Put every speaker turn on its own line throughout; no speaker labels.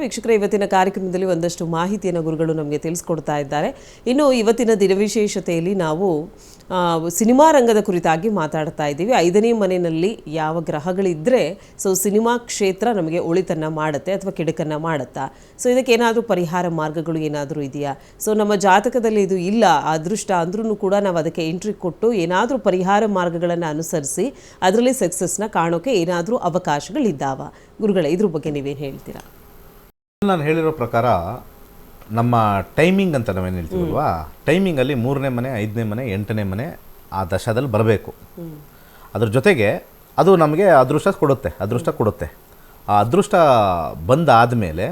ವೀಕ್ಷಕರೇ, ಇವತ್ತಿನ ಕಾರ್ಯಕ್ರಮದಲ್ಲಿ ಒಂದಷ್ಟು ಮಾಹಿತಿಯನ್ನು ಗುರುಗಳು ನಮಗೆ ತಿಳಿಸ್ಕೊಡ್ತಾ ಇದ್ದಾರೆ. ಇನ್ನು ಇವತ್ತಿನ ದಿನವಿಶೇಷತೆಯಲ್ಲಿ ನಾವು ಸಿನಿಮಾ ರಂಗದ ಕುರಿತಾಗಿ ಮಾತಾಡ್ತಾ ಇದ್ದೀವಿ. 5ನೇ ಮನೆಯಲ್ಲಿ ಯಾವ ಗ್ರಹಗಳಿದ್ದರೆ ಸಿನಿಮಾ ಕ್ಷೇತ್ರ ನಮಗೆ ಒಳಿತನ್ನು ಮಾಡುತ್ತೆ ಅಥವಾ ಕೆಡುಕನ್ನು ಮಾಡುತ್ತಾ? ಇದಕ್ಕೆ ಏನಾದರೂ ಪರಿಹಾರ ಮಾರ್ಗಗಳು ಏನಾದರೂ ಇದೆಯಾ? ನಮ್ಮ ಜಾತಕದಲ್ಲಿ ಇದು ಇಲ್ಲ, ಅದೃಷ್ಟ ಅಂದ್ರೂ ಕೂಡ ನಾವು ಅದಕ್ಕೆ ಎಂಟ್ರಿ ಕೊಟ್ಟು ಏನಾದರೂ ಪರಿಹಾರ ಮಾರ್ಗಗಳನ್ನು ಅನುಸರಿಸಿ ಅದರಲ್ಲಿ ಸಕ್ಸಸ್ನ ಕಾಣೋಕೆ ಏನಾದರೂ ಅವಕಾಶಗಳಿದ್ದಾವ? ಗುರುಗಳೇ, ಇದ್ರ ಬಗ್ಗೆ ನೀವೇನು ಹೇಳ್ತೀರಾ?
ನಾನು ಹೇಳಿರೋ ಪ್ರಕಾರ ನಮ್ಮ ಟೈಮಿಂಗ್ ಅಂತ ನಾವೇನು ಹೇಳ್ತೀವಲ್ವಾ, ಟೈಮಿಂಗಲ್ಲಿ 3ನೇ ಮನೆ, 5ನೇ ಮನೆ, 8ನೇ ಮನೆ ಆ ದಶದಲ್ಲಿ ಬರಬೇಕು. ಅದ್ರ ಜೊತೆಗೆ ಅದು ನಮಗೆ ಅದೃಷ್ಟ ಕೊಡುತ್ತೆ. ಆ ಅದೃಷ್ಟ ಬಂದಾದಮೇಲೆ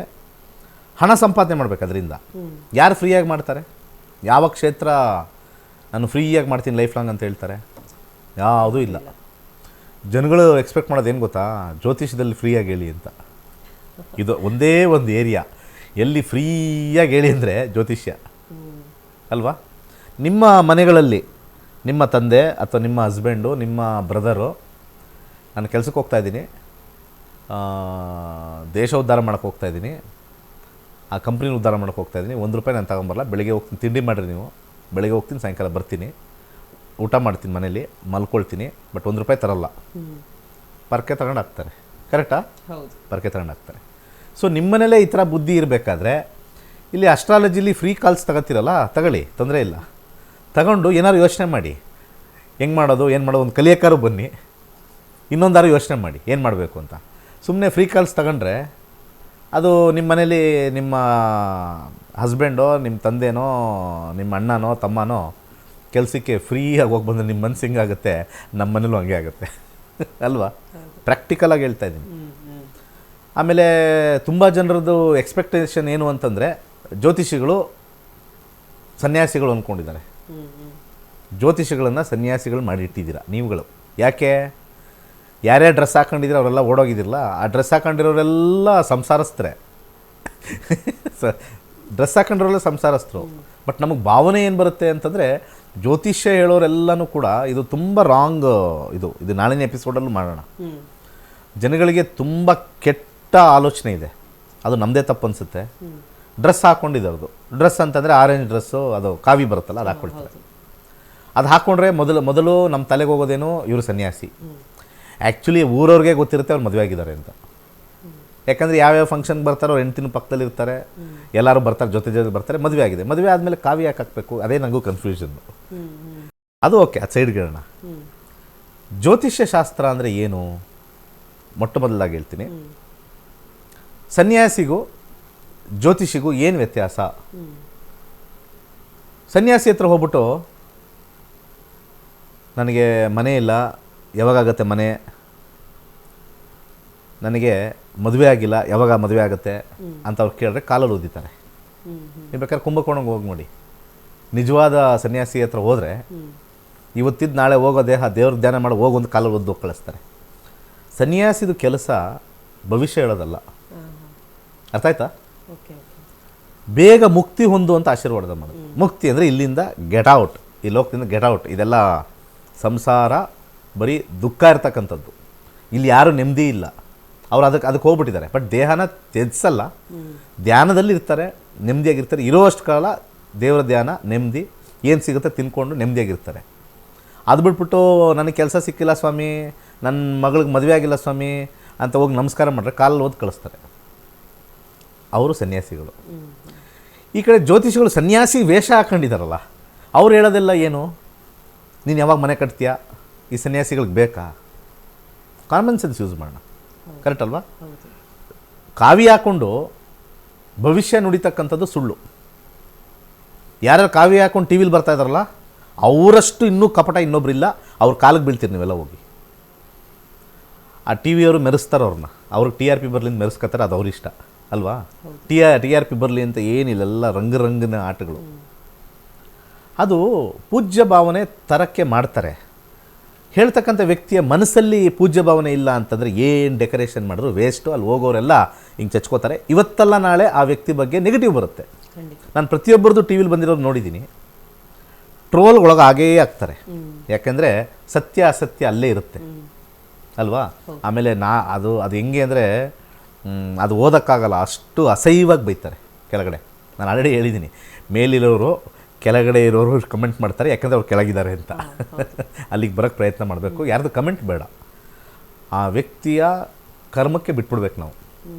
ಹಣ ಸಂಪಾದನೆ ಮಾಡಬೇಕು. ಅದರಿಂದ ಯಾರು ಫ್ರೀಯಾಗಿ ಮಾಡ್ತಾರೆ? ಯಾವ ಕ್ಷೇತ್ರ ನಾನು ಫ್ರೀಯಾಗಿ ಮಾಡ್ತೀನಿ ಲೈಫ್ ಲಾಂಗ್ ಅಂತ ಹೇಳ್ತಾರೆ? ಯಾವುದೂ ಇಲ್ಲ. ಜನಗಳು ಎಕ್ಸ್ಪೆಕ್ಟ್ ಮಾಡೋದು ಏನು ಗೊತ್ತಾ? ಜ್ಯೋತಿಷದಲ್ಲಿ ಫ್ರೀಯಾಗಿ ಹೇಳಿ ಅಂತ. ಇದು ಒಂದೇ ಒಂದು ಏರಿಯಾ ಎಲ್ಲಿ ಫ್ರೀಯಾಗಿ ಹೇಳಿ ಅಂದರೆ ಜ್ಯೋತಿಷ್ಯ ಅಲ್ವಾ? ನಿಮ್ಮ ಮನೆಗಳಲ್ಲಿ ನಿಮ್ಮ ತಂದೆ ಅಥವಾ ನಿಮ್ಮ ಹಸ್ಬೆಂಡು, ನಿಮ್ಮ ಬ್ರದರು, ನಾನು ಕೆಲಸಕ್ಕೆ ಹೋಗ್ತಾಯಿದ್ದೀನಿ, ದೇಶ ಉದ್ಧಾರ ಮಾಡೋಕ್ಕೆ ಹೋಗ್ತಾಯಿದ್ದೀನಿ, ಆ ಕಂಪ್ನಿನ ಉದ್ಧಾರ ಮಾಡೋಕ್ಕೆ ಹೋಗ್ತಾಯಿದ್ದೀನಿ, ₹1 ನಾನು ತಗೊಂಬರಲ್ಲ, ಬೆಳಗ್ಗೆ ಹೋಗ್ತೀನಿ, ತಿಂಡಿ ಮಾಡಿರಿ ನೀವು, ಬೆಳಗ್ಗೆ ಹೋಗ್ತೀನಿ, ಸಾಯಂಕಾಲ ಬರ್ತೀನಿ, ಊಟ ಮಾಡ್ತೀನಿ, ಮನೇಲಿ ಮಲ್ಕೊಳ್ತೀನಿ, ಬಟ್ ₹1 ತರಲ್ಲ, ಪರ್ಕೆ ತಗೊಂಡು ಹಾಕ್ತಾರೆ. ಕರೆಕ್ಟಾ? ಹೌದು, ಪರ್ಕೆ ತಗೊಂಡು ಹಾಕ್ತಾರೆ. ನಿಮ್ಮ ಮನೇಲೇ ಈ ಥರ ಬುದ್ಧಿ ಇರಬೇಕಾದ್ರೆ ಇಲ್ಲಿ ಅಸ್ಟ್ರಾಲಜಿಲಿ ಫ್ರೀ ಕಾಲ್ಸ್ ತಗೋತೀರಲ್ಲ, ತಗೊಳ್ಳಿ, ತೊಂದರೆ ಇಲ್ಲ. ತಗೊಂಡು ಏನಾದ್ರು ಯೋಚನೆ ಮಾಡಿ, ಹೆಂಗೆ ಮಾಡೋದು, ಏನು ಮಾಡೋದು, ಒಂದು ಕಲಿಯಕ್ಕಾರು ಬನ್ನಿ, ಇನ್ನೊಂದಾರು ಯೋಚನೆ ಮಾಡಿ ಏನು ಮಾಡಬೇಕು ಅಂತ. ಸುಮ್ಮನೆ ಫ್ರೀ ಕಾಲ್ಸ್ ತಗೊಂಡ್ರೆ ಅದು ನಿಮ್ಮ ಮನೇಲಿ ನಿಮ್ಮ ಹಸ್ಬೆಂಡೋ, ನಿಮ್ಮ ತಂದೆನೋ, ನಿಮ್ಮ ಅಣ್ಣನೋ, ತಮ್ಮನೋ ಕೆಲಸಕ್ಕೆ ಫ್ರೀಯಾಗಿ ಹೋಗಿ ಬಂದರೆ ನಿಮ್ಮ ಮನಸ್ಸು ಹಿಂಗಾಗುತ್ತೆ, ನಮ್ಮ ಮನೇಲೂ ಹಂಗೆ ಆಗುತ್ತೆ ಅಲ್ವಾ? ಪ್ರಾಕ್ಟಿಕಲಾಗಿ ಹೇಳ್ತಾ ಇದ್ದೀನಿ. ಆಮೇಲೆ ತುಂಬ ಜನರದ್ದು ಎಕ್ಸ್ಪೆಕ್ಟೇಷನ್ ಏನು ಅಂತಂದರೆ, ಜ್ಯೋತಿಷಿಗಳು ಸನ್ಯಾಸಿಗಳು ಅಂದ್ಕೊಂಡಿದ್ದಾರೆ. ಜ್ಯೋತಿಷಿಗಳನ್ನು ಸನ್ಯಾಸಿಗಳು ಮಾಡಿಟ್ಟಿದ್ದೀರಾ ನೀವುಗಳು. ಯಾಕೆ? ಯಾರ್ಯಾರು ಡ್ರೆಸ್ ಹಾಕೊಂಡಿದ್ದೀರ ಅವರೆಲ್ಲ ಓಡೋಗಿದ್ದಿರಲ್ಲ, ಆ ಡ್ರೆಸ್ ಹಾಕೊಂಡಿರೋರೆಲ್ಲ ಸಂಸಾರಸ್ಥರೇ. ಡ್ರೆಸ್ ಹಾಕೊಂಡಿರೋರೆಲ್ಲ ಸಂಸಾರಸ್ಥರು. ಬಟ್ ನಮಗೆ ಭಾವನೆ ಏನು ಬರುತ್ತೆ ಅಂತಂದರೆ, ಜ್ಯೋತಿಷ್ಯ ಹೇಳೋರೆಲ್ಲನೂ ಕೂಡ ಇದು ತುಂಬ ರಾಂಗ್. ಇದು ನಾಳಿನ ಎಪಿಸೋಡಲ್ಲೂ ಮಾಡೋಣ. ಜನಗಳಿಗೆ ತುಂಬ ಕೆಟ್ಟ ಆಲೋಚನೆ ಇದೆ, ಅದು ನಮ್ಮದೇ ತಪ್ಪು ಅನಿಸುತ್ತೆ. ಡ್ರೆಸ್ ಹಾಕ್ಕೊಂಡಿದ್ದವ್ರದ್ದು, ಡ್ರೆಸ್ ಅಂತಂದರೆ ಆರೆಂಜ್ ಡ್ರೆಸ್ಸು, ಅದು ಕಾವಿ ಬರುತ್ತಲ್ಲ, ಅದು ಹಾಕ್ಕೊಳ್ತಾರೆ. ಅದು ಹಾಕ್ಕೊಂಡ್ರೆ ಮೊದಲು ನಮ್ಮ ತಲೆಗೆ ಹೋಗೋದೇನು, ಇವರು ಸನ್ಯಾಸಿ. ಆ್ಯಕ್ಚುಲಿ ಊರವ್ರಿಗೆ ಗೊತ್ತಿರುತ್ತೆ ಅವ್ರು ಮದುವೆ ಆಗಿದ್ದಾರೆ ಅಂತ. ಯಾಕಂದರೆ ಯಾವ್ಯಾವ ಫಂಕ್ಷನ್ಗೆ ಬರ್ತಾರೋ ಅವ್ರು ಹೆಂಡ್ತಿನ ಪಕ್ಕದಲ್ಲಿ ಇರ್ತಾರೆ, ಎಲ್ಲರೂ ಬರ್ತಾರೆ, ಜೊತೆ ಬರ್ತಾರೆ, ಮದುವೆ ಆಗಿದೆ. ಮದುವೆ ಆದಮೇಲೆ ಕಾವಿ ಯಾಕೆ ಹಾಕಬೇಕು? ಅದೇ ನನಗೂ ಕನ್ಫ್ಯೂಷನ್. ಅದು ಓಕೆ, ಅದು ಸೈಡ್ಗಿಡೋಣ. ಜ್ಯೋತಿಷ್ಯ ಶಾಸ್ತ್ರ ಅಂದರೆ ಏನು? ಮೊಟ್ಟ ಮೊದಲಾಗಿ ಹೇಳ್ತೀನಿ, ಸನ್ಯಾಸಿಗೂ ಜ್ಯೋತಿಷಿಗೂ ಏನು ವ್ಯತ್ಯಾಸ? ಸನ್ಯಾಸಿ ಹತ್ರ ಹೋಗ್ಬಿಟ್ಟು, ನನಗೆ ಮನೆ ಇಲ್ಲ, ಯಾವಾಗತ್ತೆ ಮನೆ, ನನಗೆ ಮದುವೆ ಆಗಿಲ್ಲ, ಯಾವಾಗ ಮದುವೆ ಆಗುತ್ತೆ ಅಂತ ಅವ್ರು ಕೇಳಿದ್ರೆ ಕಾಲಲ್ಲಿ ಓದಿತಾರೆ. ನೀವು ಬೇಕಾದ್ರೆ ಕುಂಭಕೋಣಂಗೆ ಹೋಗಿ ನೋಡಿ, ನಿಜವಾದ ಸನ್ಯಾಸಿ ಹತ್ರ ಹೋದರೆ ಇವತ್ತಿದ್ದು ನಾಳೆ ಹೋಗೋ ದೇವ್ರ ಧ್ಯಾನ ಮಾಡಿ ಹೋಗೊಂದು ಕಾಲಲ್ಲಿ ಓದಿ ಕಳಿಸ್ತಾರೆ. ಸನ್ಯಾಸಿದು ಕೆಲಸ ಭವಿಷ್ಯ ಹೇಳೋದಲ್ಲ. ಅರ್ಥ ಆಯ್ತಾ? ಬೇಗ ಮುಕ್ತಿ ಹೊಂದುವಂಥ ಆಶೀರ್ವಾದ ಮಾಡೋದು. ಮುಕ್ತಿ ಅಂದರೆ ಇಲ್ಲಿಂದ ಗೆಟ್ ಔಟ್, ಈ ಲೋಕದಿಂದ ಗೆಟ್ ಔಟ್. ಇದೆಲ್ಲ ಸಂಸಾರ ಬರೀ ದುಃಖ ಇರ್ತಕ್ಕಂಥದ್ದು. ಇಲ್ಲಿ ಯಾರೂ ನೆಮ್ಮದಿ ಇಲ್ಲ, ಅವ್ರು ಅದಕ್ಕೆ ಹೋಗ್ಬಿಟ್ಟಿದ್ದಾರೆ. ಬಟ್ ದೇಹನ ತ್ಯಜಿಸಲ್ಲ, ಧ್ಯಾನದಲ್ಲಿ ಇರ್ತಾರೆ, ನೆಮ್ಮದಿಯಾಗಿರ್ತಾರೆ. ಇರೋಷ್ಟು ಕಾಲ ದೇವರ ಧ್ಯಾನ, ನೆಮ್ಮದಿ ಏನು ಸಿಗುತ್ತೆ ತಿನ್ಕೊಂಡು ನೆಮ್ಮದಿಯಾಗಿರ್ತಾರೆ. ಅದು ಬಿಟ್ಬಿಟ್ಟು ನನಗೆ ಕೆಲಸ ಸಿಕ್ಕಿಲ್ಲ ಸ್ವಾಮಿ, ನನ್ನ ಮಗಳಿಗೆ ಮದುವೆ ಆಗಿಲ್ಲ ಸ್ವಾಮಿ ಅಂತ ಹೋಗಿ ನಮಸ್ಕಾರ ಮಾಡಿದ್ರೆ ಕಾಲಲ್ಲಿ ಓದಿ ಕಳಿಸ್ತಾರೆ. ಅವರು ಸನ್ಯಾಸಿಗಳು. ಈ ಕಡೆ ಜ್ಯೋತಿಷಿಗಳು ಸನ್ಯಾಸಿ ವೇಷ ಹಾಕೊಂಡಿದ್ದಾರಲ್ಲ, ಅವ್ರು ಹೇಳೋದೆಲ್ಲ ಏನು? ನೀನು ಯಾವಾಗ ಮನೆ ಕಟ್ತೀಯಾ? ಈ ಸನ್ಯಾಸಿಗಳಿಗೆ ಬೇಕಾ? ಕಾಮನ್ ಸೆನ್ಸ್ ಯೂಸ್ ಮಾಡೋಣ. ಕರೆಕ್ಟ್ ಅಲ್ವಾ? ಕಾವಿ ಹಾಕ್ಕೊಂಡು ಭವಿಷ್ಯ ನುಡಿತಕ್ಕಂಥದ್ದು ಸುಳ್ಳು. ಯಾರ್ಯಾರು ಕಾವಿ ಹಾಕ್ಕೊಂಡು ಟಿ ವಿಲಿ ಬರ್ತಾ ಇದ್ದಾರಲ್ಲ, ಅವರಷ್ಟು ಇನ್ನೂ ಕಪಟ ಇನ್ನೊಬ್ರಿಲ್ಲ. ಅವ್ರ ಕಾಲಿಗೆ ಬೀಳ್ತೀರಿ ನೀವೆಲ್ಲ ಹೋಗಿ. ಆ ಟಿ ವಿಯವರು ಮೆರೆಸ್ತಾರೆ ಅವ್ರನ್ನ, ಅವ್ರಿಗೆ TRP ಬರಲಿ ಅಂತ ಮೆರೆಸ್ಕೊತಾರೆ, ಅದು ಅವ್ರ ಇಷ್ಟ ಅಲ್ವಾ? TRP ಬರಲಿ ಅಂತ ಏನಿಲ್ಲ, ಎಲ್ಲ ರಂಗಿನ ಆಟಗಳು. ಅದು ಪೂಜ್ಯ ಭಾವನೆ ತರಕ್ಕೆ ಮಾಡ್ತಾರೆ. ಹೇಳ್ತಕ್ಕಂಥ ವ್ಯಕ್ತಿಯ ಮನಸ್ಸಲ್ಲಿ ಪೂಜ್ಯ ಭಾವನೆ ಇಲ್ಲ ಅಂತಂದರೆ ಏನು ಡೆಕೋರೇಷನ್ ಮಾಡಿದ್ರು ವೇಸ್ಟು. ಅಲ್ಲಿ ಹೋಗೋರೆಲ್ಲ ಹಿಂಗೆ ಚಚ್ಕೋತಾರೆ. ಇವತ್ತಲ್ಲ ನಾಳೆ ಆ ವ್ಯಕ್ತಿ ಬಗ್ಗೆ ನೆಗೆಟಿವ್ ಬರುತ್ತೆ. ನಾನು ಪ್ರತಿಯೊಬ್ಬರದ್ದು ಟಿ ವಿಲಿ ಬಂದಿರೋದು ನೋಡಿದ್ದೀನಿ. ಟ್ರೋಲ್ಗಳೊಳಗೆ ಹಾಗೇ ಆಗ್ತಾರೆ. ಯಾಕೆಂದರೆ ಸತ್ಯ ಅಸತ್ಯ ಅಲ್ಲೇ ಇರುತ್ತೆ ಅಲ್ವಾ? ಆಮೇಲೆ ಅದು ಹೆಂಗೆ ಅಂದರೆ ಅದು ಓದೋಕ್ಕಾಗಲ್ಲ, ಅಷ್ಟು ಅಸಹ್ಯವಾಗಿ ಬೈತಾರೆ ಕೆಳಗಡೆ. ನಾನು ಆಲ್ರೆಡಿ ಹೇಳಿದ್ದೀನಿ, ಮೇಲಿರೋರು ಕೆಳಗಡೆ ಇರೋರು ಕಮೆಂಟ್ ಮಾಡ್ತಾರೆ, ಯಾಕಂದರೆ ಅವ್ರು ಕೆಳಗಿದ್ದಾರೆ ಅಂತ. ಅಲ್ಲಿಗೆ ಬರೋಕ್ಕೆ ಪ್ರಯತ್ನ ಮಾಡಬೇಕು. ಯಾರ್ದು ಕಮೆಂಟ್ ಬೇಡ, ಆ ವ್ಯಕ್ತಿಯ ಕರ್ಮಕ್ಕೆ ಬಿಟ್ಬಿಡ್ಬೇಕು ನಾವು.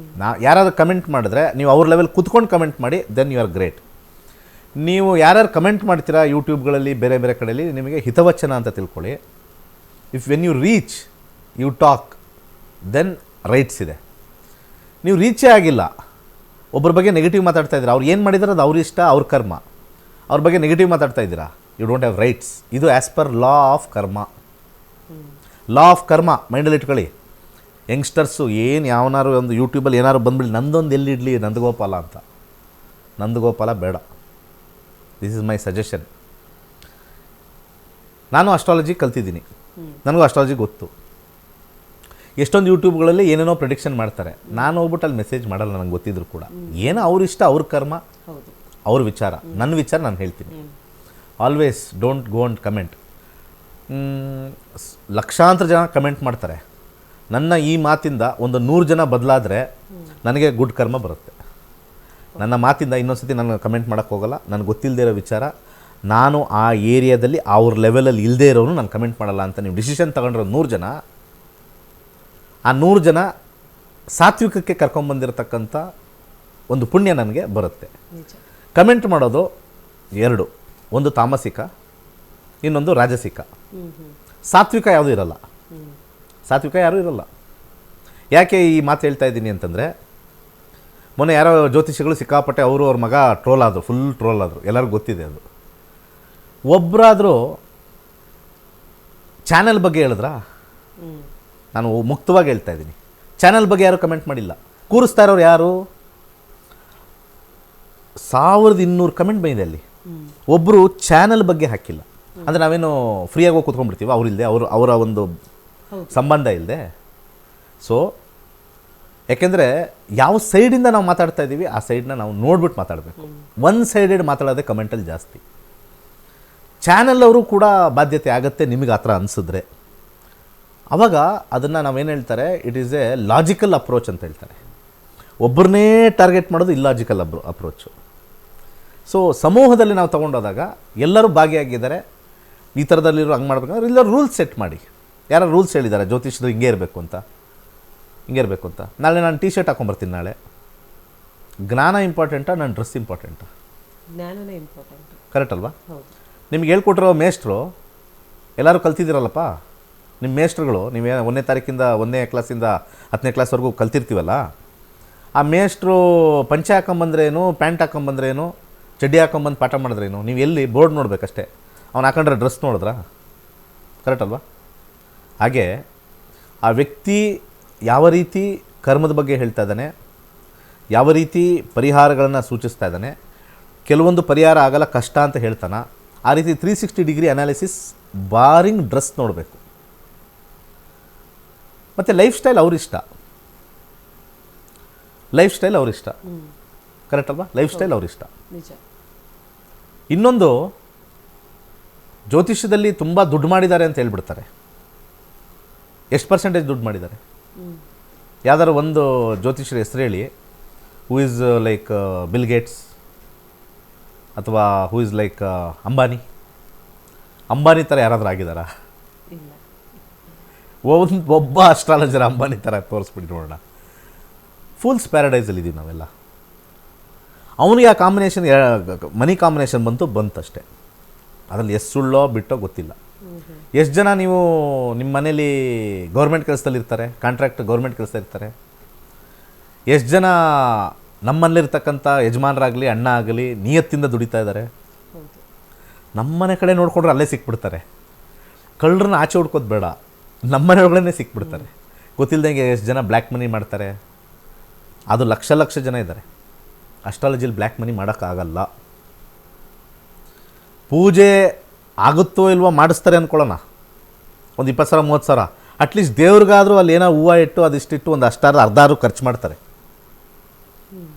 ಯಾರಾದರೂ ಕಮೆಂಟ್ ಮಾಡಿದ್ರೆ ನೀವು ಅವ್ರ ಲೆವೆಲ್ ಕುತ್ಕೊಂಡು ಕಮೆಂಟ್ ಮಾಡಿ, ದೆನ್ ಯು ಆರ್ ಗ್ರೇಟ್. ನೀವು ಯಾರ್ಯಾರು ಕಮೆಂಟ್ ಮಾಡ್ತೀರಾ ಯೂಟ್ಯೂಬ್ಗಳಲ್ಲಿ, ಬೇರೆ ಬೇರೆ ಕಡೆಯಲ್ಲಿ, ನಿಮಗೆ ಹಿತವಚನ ಅಂತ ತಿಳ್ಕೊಳ್ಳಿ. If when you reach you talk, then rights ಇದೆ. ನೀವು ರೀಚೇ ಆಗಿಲ್ಲ, ಒಬ್ಬರ ಬಗ್ಗೆ ನೆಗೆಟಿವ್ ಮಾತಾಡ್ತಾ ಇದ್ದೀರಾ, ಅವ್ರು ಏನು ಮಾಡಿದಾರೆ ಅದು ಅವ್ರ ಇಷ್ಟ, ಅವ್ರ ಕರ್ಮ. ಅವ್ರ ಬಗ್ಗೆ ನೆಗೆಟಿವ್ ಮಾತಾಡ್ತಾ ಇದ್ದೀರಾ, ಯು ಡೋಂಟ್ ಹ್ಯಾವ್ ರೈಟ್ಸ್. ಇದು ಆ್ಯಸ್ ಪರ್ ಲಾ ಆಫ್ ಕರ್ಮ. ಲಾ ಆಫ್ ಕರ್ಮ ಮೈಂಡಲ್ಲಿ ಇಟ್ಕೊಳ್ಳಿ. ಯಂಗ್ಸ್ಟರ್ಸು ಏನು ಯಾವನಾರು ಒಂದು ಯೂಟ್ಯೂಬಲ್ಲಿ ಏನಾದ್ರು ಬಂದ್ಬಿಡಿ, ನಂದೊಂದು ಎಲ್ಲಿಡಲಿ ನಂದಗೋಪಾಲ ಅಂತ. ನಂದಗೋಪಾಲ ಬೇಡ. This is my suggestion. ನಾನು ಅಸ್ಟ್ರಾಲಜಿ ಕಲ್ತಿದ್ದೀನಿ, ನನಗೂ ಅಸ್ಟ್ರಾಲಜಿ ಗೊತ್ತು. ಎಷ್ಟೊಂದು ಯೂಟ್ಯೂಬ್ಗಳಲ್ಲಿ ಏನೇನೋ ಪ್ರಿಡಿಕ್ಷನ್ ಮಾಡ್ತಾರೆ, ನಾನು ಹೋಗ್ಬಿಟ್ಟು ಅಲ್ಲಿ ಮೆಸೇಜ್ ಮಾಡಲ್ಲ, ನನಗೆ ಗೊತ್ತಿದ್ರು ಕೂಡ. ಏನೋ ಅವ್ರ ಇಷ್ಟ, ಅವ್ರ ಕರ್ಮ, ಅವ್ರ ವಿಚಾರ. ನನ್ನ ವಿಚಾರ ನಾನು ಹೇಳ್ತೀನಿ. Always don't go and comment. ಲಕ್ಷಾಂತರ ಜನ ಕಮೆಂಟ್ ಮಾಡ್ತಾರೆ. ನನ್ನ ಈ ಮಾತಿಂದ ಒಂದು 100 ಜನ ಬದಲಾದರೆ ನನಗೆ ಗುಡ್ ಕರ್ಮ ಬರುತ್ತೆ. ನನ್ನ ಮಾತಿಂದ ಇನ್ನೊಂದು ಸತಿ ನಾನು ಕಮೆಂಟ್ ಮಾಡೋಕ್ಕೆ ಹೋಗಲ್ಲ. ನನಗೆ ಗೊತ್ತಿಲ್ಲದೆ ಇರೋ ವಿಚಾರ, ನಾನು ಆ ಏರಿಯಾದಲ್ಲಿ ಅವ್ರ ಲೆವೆಲಲ್ಲಿ ಇಲ್ಲದೇ ಇರೋನು ನಾನು ಕಮೆಂಟ್ ಮಾಡಲ್ಲ ಅಂತ ನೀವು ಡಿಸಿಷನ್ ತಗೊಂಡಿರೋ 100 ಜನ, ಆ 100 ಜನ ಸಾತ್ವಿಕಕ್ಕೆ ಕರ್ಕೊಂಬಂದಿರತಕ್ಕಂಥ ಒಂದು ಪುಣ್ಯ ನನಗೆ ಬರುತ್ತೆ. ಕಮೆಂಟ್ ಮಾಡೋದು 2, ಒಂದು ತಾಮಸಿಕ, ಇನ್ನೊಂದು ರಾಜಸಿಕ. ಸಾತ್ವಿಕ ಯಾವುದೂ ಇರಲ್ಲ. ಸಾತ್ವಿಕ ಯಾರೂ ಇರಲ್ಲ. ಯಾಕೆ ಈ ಮಾತು ಹೇಳ್ತಾ ಇದ್ದೀನಿ ಅಂತಂದರೆ, ಮೊನ್ನೆ ಯಾರೋ ಜ್ಯೋತಿಷಿಗಳು ಸಿಕ್ಕಾಪಟ್ಟೆ ಅವರು ಅವ್ರ ಮಗ ಟ್ರೋಲ್ ಆದರು, ಫುಲ್ ಟ್ರೋಲ್ ಆದರು, ಎಲ್ಲರಿಗೂ ಗೊತ್ತಿದೆ ಅದು. ಒಬ್ಬರಾದರೂ ಚಾನೆಲ್ ಬಗ್ಗೆ ಹೇಳಿದ್ರಾ? ನಾನು ಮುಕ್ತವಾಗಿ ಹೇಳ್ತಾ ಇದ್ದೀನಿ, ಚಾನೆಲ್ ಬಗ್ಗೆ ಯಾರು ಕಮೆಂಟ್ ಮಾಡಿಲ್ಲ. ಕೂರಿಸ್ತಾ ಇರೋರು ಯಾರು? 1200 ಕಮೆಂಟ್ ಬಂದಿದೆ ಅಲ್ಲಿ. ಒಬ್ಬರು ಚಾನೆಲ್ ಬಗ್ಗೆ ಹಾಕಿಲ್ಲ. ಅಂದರೆ ನಾವೇನು ಫ್ರೀಯಾಗಿ ಹೋಗಿ ಕೂತ್ಕೊಂಡ್ಬಿಡ್ತೀವಿ, ಅವರಿಲ್ಲದೆ, ಅವರ ಒಂದು ಸಂಬಂಧ ಇಲ್ಲದೆ. ಸೊ ಯಾಕೆಂದರೆ ಯಾವ ಸೈಡಿಂದ ನಾವು ಮಾತಾಡ್ತಾ ಇದ್ದೀವಿ ಆ ಸೈಡನ್ನ ನಾವು ನೋಡ್ಬಿಟ್ಟು ಮಾತಾಡಬೇಕು. ಒನ್ ಸೈಡೆಡ್ ಮಾತಾಡೋದೇ ಕಮೆಂಟಲ್ಲಿ ಜಾಸ್ತಿ. ಚಾನೆಲ್ ಅವರು ಕೂಡ ಬಾಧ್ಯತೆ ಆಗುತ್ತೆ ನಿಮಗೆ ಆ ಥರ ಅನಿಸಿದ್ರೆ. ಆವಾಗ ಅದನ್ನು ನಾವೇನು ಹೇಳ್ತಾರೆ, it is A logical approach ಅಂತ ಹೇಳ್ತಾರೆ. ಒಬ್ಬರನ್ನೇ ಟಾರ್ಗೆಟ್ ಮಾಡೋದು ಇಲ್ಲಾಜಿಕಲ್ ಅಪ್ರೋಚು. ಸೊ ಸಮೂಹದಲ್ಲಿ ನಾವು ತೊಗೊಂಡೋದಾಗ ಎಲ್ಲರೂ ಭಾಗಿಯಾಗಿದ್ದಾರೆ. ಈ ಥರದಲ್ಲಿರೋ ಹಂಗೆ ಮಾಡ್ಬೇಕಂದ್ರೆ ಇಲ್ಲ ರೂಲ್ಸ್ ಸೆಟ್ ಮಾಡಿ. ಯಾರು ರೂಲ್ಸ್ ಹೇಳಿದ್ದಾರೆ ಜ್ಯೋತಿಷರು ಹಿಂಗೆ ಇರಬೇಕು ಅಂತ, ಹಿಂಗೆ ಇರಬೇಕು ಅಂತ. ನಾಳೆ ನಾನು ಟೀ ಶರ್ಟ್ ಹಾಕೊಂಬರ್ತೀನಿ. ನಾಳೆ ಜ್ಞಾನ ಇಂಪಾರ್ಟೆಂಟಾ, ನನ್ನ ಡ್ರೆಸ್ ಇಂಪಾರ್ಟೆಂಟಾ?
ಜ್ಞಾನನೇ ಇಂಪಾರ್ಟೆಂಟ್.
ಕರೆಕ್ಟ್ ಅಲ್ವಾ? ನಿಮ್ಗೆ ಹೇಳ್ಕೊಟ್ಟಿರೋ ಮೇಷ್ಟ್ರು ಎಲ್ಲರೂ ಕಲ್ತಿದ್ದೀರಲ್ಲಪ್ಪ. ನಿಮ್ಮ ಮೇಷ್ಟ್ರುಗಳು ನೀವು 1ನೇ ತಾರೀಕಿಂದ 1ನೇ ಕ್ಲಾಸಿಂದ 10ನೇ ಕ್ಲಾಸ್ವರೆಗೂ ಕಲ್ತಿರ್ತೀವಲ್ಲ, ಆ ಮೇಷ್ಟ್ರು ಪಂಚೆ ಹಾಕೊಂಬಂದ್ರೇನು, ಪ್ಯಾಂಟ್ ಹಾಕೊಂಬಂದ್ರೇನು, ಚಡ್ಡಿ ಹಾಕೊಂಬಂದು ಪಾಠ ಮಾಡಿದ್ರೇನು? ನೀವು ಎಲ್ಲಿ ಬೋರ್ಡ್ ನೋಡಬೇಕಷ್ಟೇ, ಅವ್ನು ಹಾಕೊಂಡ್ರೆ ಡ್ರೆಸ್ ನೋಡಿದ್ರಾ? ಕರೆಕ್ಟ್ ಅಲ್ವಾ? ಹಾಗೆ ಆ ವ್ಯಕ್ತಿ ಯಾವ ರೀತಿ ಕರ್ಮದ ಬಗ್ಗೆ ಹೇಳ್ತಾ ಇದ್ದಾನೆ, ಯಾವ ರೀತಿ ಪರಿಹಾರಗಳನ್ನು ಸೂಚಿಸ್ತಾ ಇದ್ದಾನೆ, ಕೆಲವೊಂದು ಪರಿಹಾರ ಆಗಲ್ಲ ಕಷ್ಟ ಅಂತ ಹೇಳ್ತಾನೆ, ಆ ರೀತಿ 360 ಡಿಗ್ರಿ ಅನಾಲಿಸಿಸ್ ಬಾರಿಂಗ್ ಡ್ರೆಸ್ ನೋಡಬೇಕು. ಮತ್ತು ಲೈಫ್ ಸ್ಟೈಲ್ ಅವರಿಷ್ಟ. ಲೈಫ್ ಸ್ಟೈಲ್ ಅವರಿಷ್ಟ. ಕರೆಕ್ಟ್ ಅಲ್ವಾ? ಲೈಫ್ ಸ್ಟೈಲ್ ಅವರಿಷ್ಟ. ಇನ್ನೊಂದು, ಜ್ಯೋತಿಷ್ಯದಲ್ಲಿ ತುಂಬ ದುಡ್ಡು ಮಾಡಿದ್ದಾರೆ ಅಂತ ಹೇಳ್ಬಿಡ್ತಾರೆ. ಎಷ್ಟು ಪರ್ಸೆಂಟೇಜ್ ದುಡ್ಡು ಮಾಡಿದ್ದಾರೆ? ಯಾವ್ದಾರು ಒಂದು ಜ್ಯೋತಿಷ್ಯರ ಹೆಸರು ಹೇಳಿ, who is like bill Gates ಅಥವಾ ಹೂ ಈಸ್ ಲೈಕ್ ಅಂಬಾನಿ ಥರ ಯಾರಾದರೂ ಆಗಿದ್ದಾರಾ? ಒಬ್ಬ ಅಸ್ಟ್ರಾಲಜರ್ ಅಂಬಾನಿ ಥರ ತೋರಿಸ್ಬಿಟ್ಟು ನೋಡೋಣ. ಫೂಲ್ಸ್ ಪ್ಯಾರಡೈಸಲ್ಲಿ ಇದ್ದೀವಿ ನಾವೆಲ್ಲ. ಅವನಿಗೆ ಆ ಕಾಂಬಿನೇಷನ್, ಮನಿ ಕಾಂಬಿನೇಷನ್ ಬಂತಷ್ಟೇ. ಅದರಲ್ಲಿ ಎಷ್ಟು ಸುಳ್ಳೋ ಬಿಟ್ಟೋ ಗೊತ್ತಿಲ್ಲ. ಎಷ್ಟು ಜನ ನೀವು ನಿಮ್ಮ ಮನೇಲಿ ಗೌರ್ಮೆಂಟ್ ಕೆಲಸದಲ್ಲಿ ಇರ್ತಾರೆ, ಕಾಂಟ್ರಾಕ್ಟ್ ಗೌರ್ಮೆಂಟ್ ಕೆಲಸ ಇರ್ತಾರೆ. ಎಷ್ಟು ಜನ ನಮ್ಮಲ್ಲಿರ್ತಕ್ಕಂಥ ಯಜಮಾನರಾಗಲಿ ಅಣ್ಣ ಆಗಲಿ ನಿಯತ್ತಿಂದ ದುಡಿತಾ ಇದ್ದಾರೆ. ನಮ್ಮನೆ ಕಡೆ ನೋಡ್ಕೊಂಡ್ರೆ ಅಲ್ಲೇ ಸಿಕ್ಬಿಡ್ತಾರೆ. ಕಳ್ಳರನ್ನ ಆಚೆ ಹುಡ್ಕೋದು ಬೇಡ, ನಮ್ಮನೆ ಒಳಗಡೆ ಸಿಕ್ಬಿಡ್ತಾರೆ. ಗೊತ್ತಿಲ್ಲದಂಗೆ ಎಷ್ಟು ಜನ ಬ್ಲ್ಯಾಕ್ ಮನಿ ಮಾಡ್ತಾರೆ. ಅದು ಲಕ್ಷ ಲಕ್ಷ ಜನ ಇದ್ದಾರೆ. ಅಸ್ಟ್ರಾಲಜಿಲಿ ಬ್ಲ್ಯಾಕ್ ಮನಿ ಮಾಡೋಕ್ಕಾಗಲ್ಲ. ಪೂಜೆ ಆಗುತ್ತೋ ಇಲ್ವೋ ಮಾಡಿಸ್ತಾರೆ ಅಂದ್ಕೊಳ್ಳೋಣ, ಒಂದು 20,000 30,000. ಅಟ್ಲೀಸ್ಟ್ ದೇವ್ರಿಗಾದರೂ ಅಲ್ಲಿ ಏನೋ ಹೂವು ಇಟ್ಟು ಅದಿಷ್ಟಿಟ್ಟು ಒಂದು ಅರ್ಧ ಖರ್ಚು ಮಾಡ್ತಾರೆ.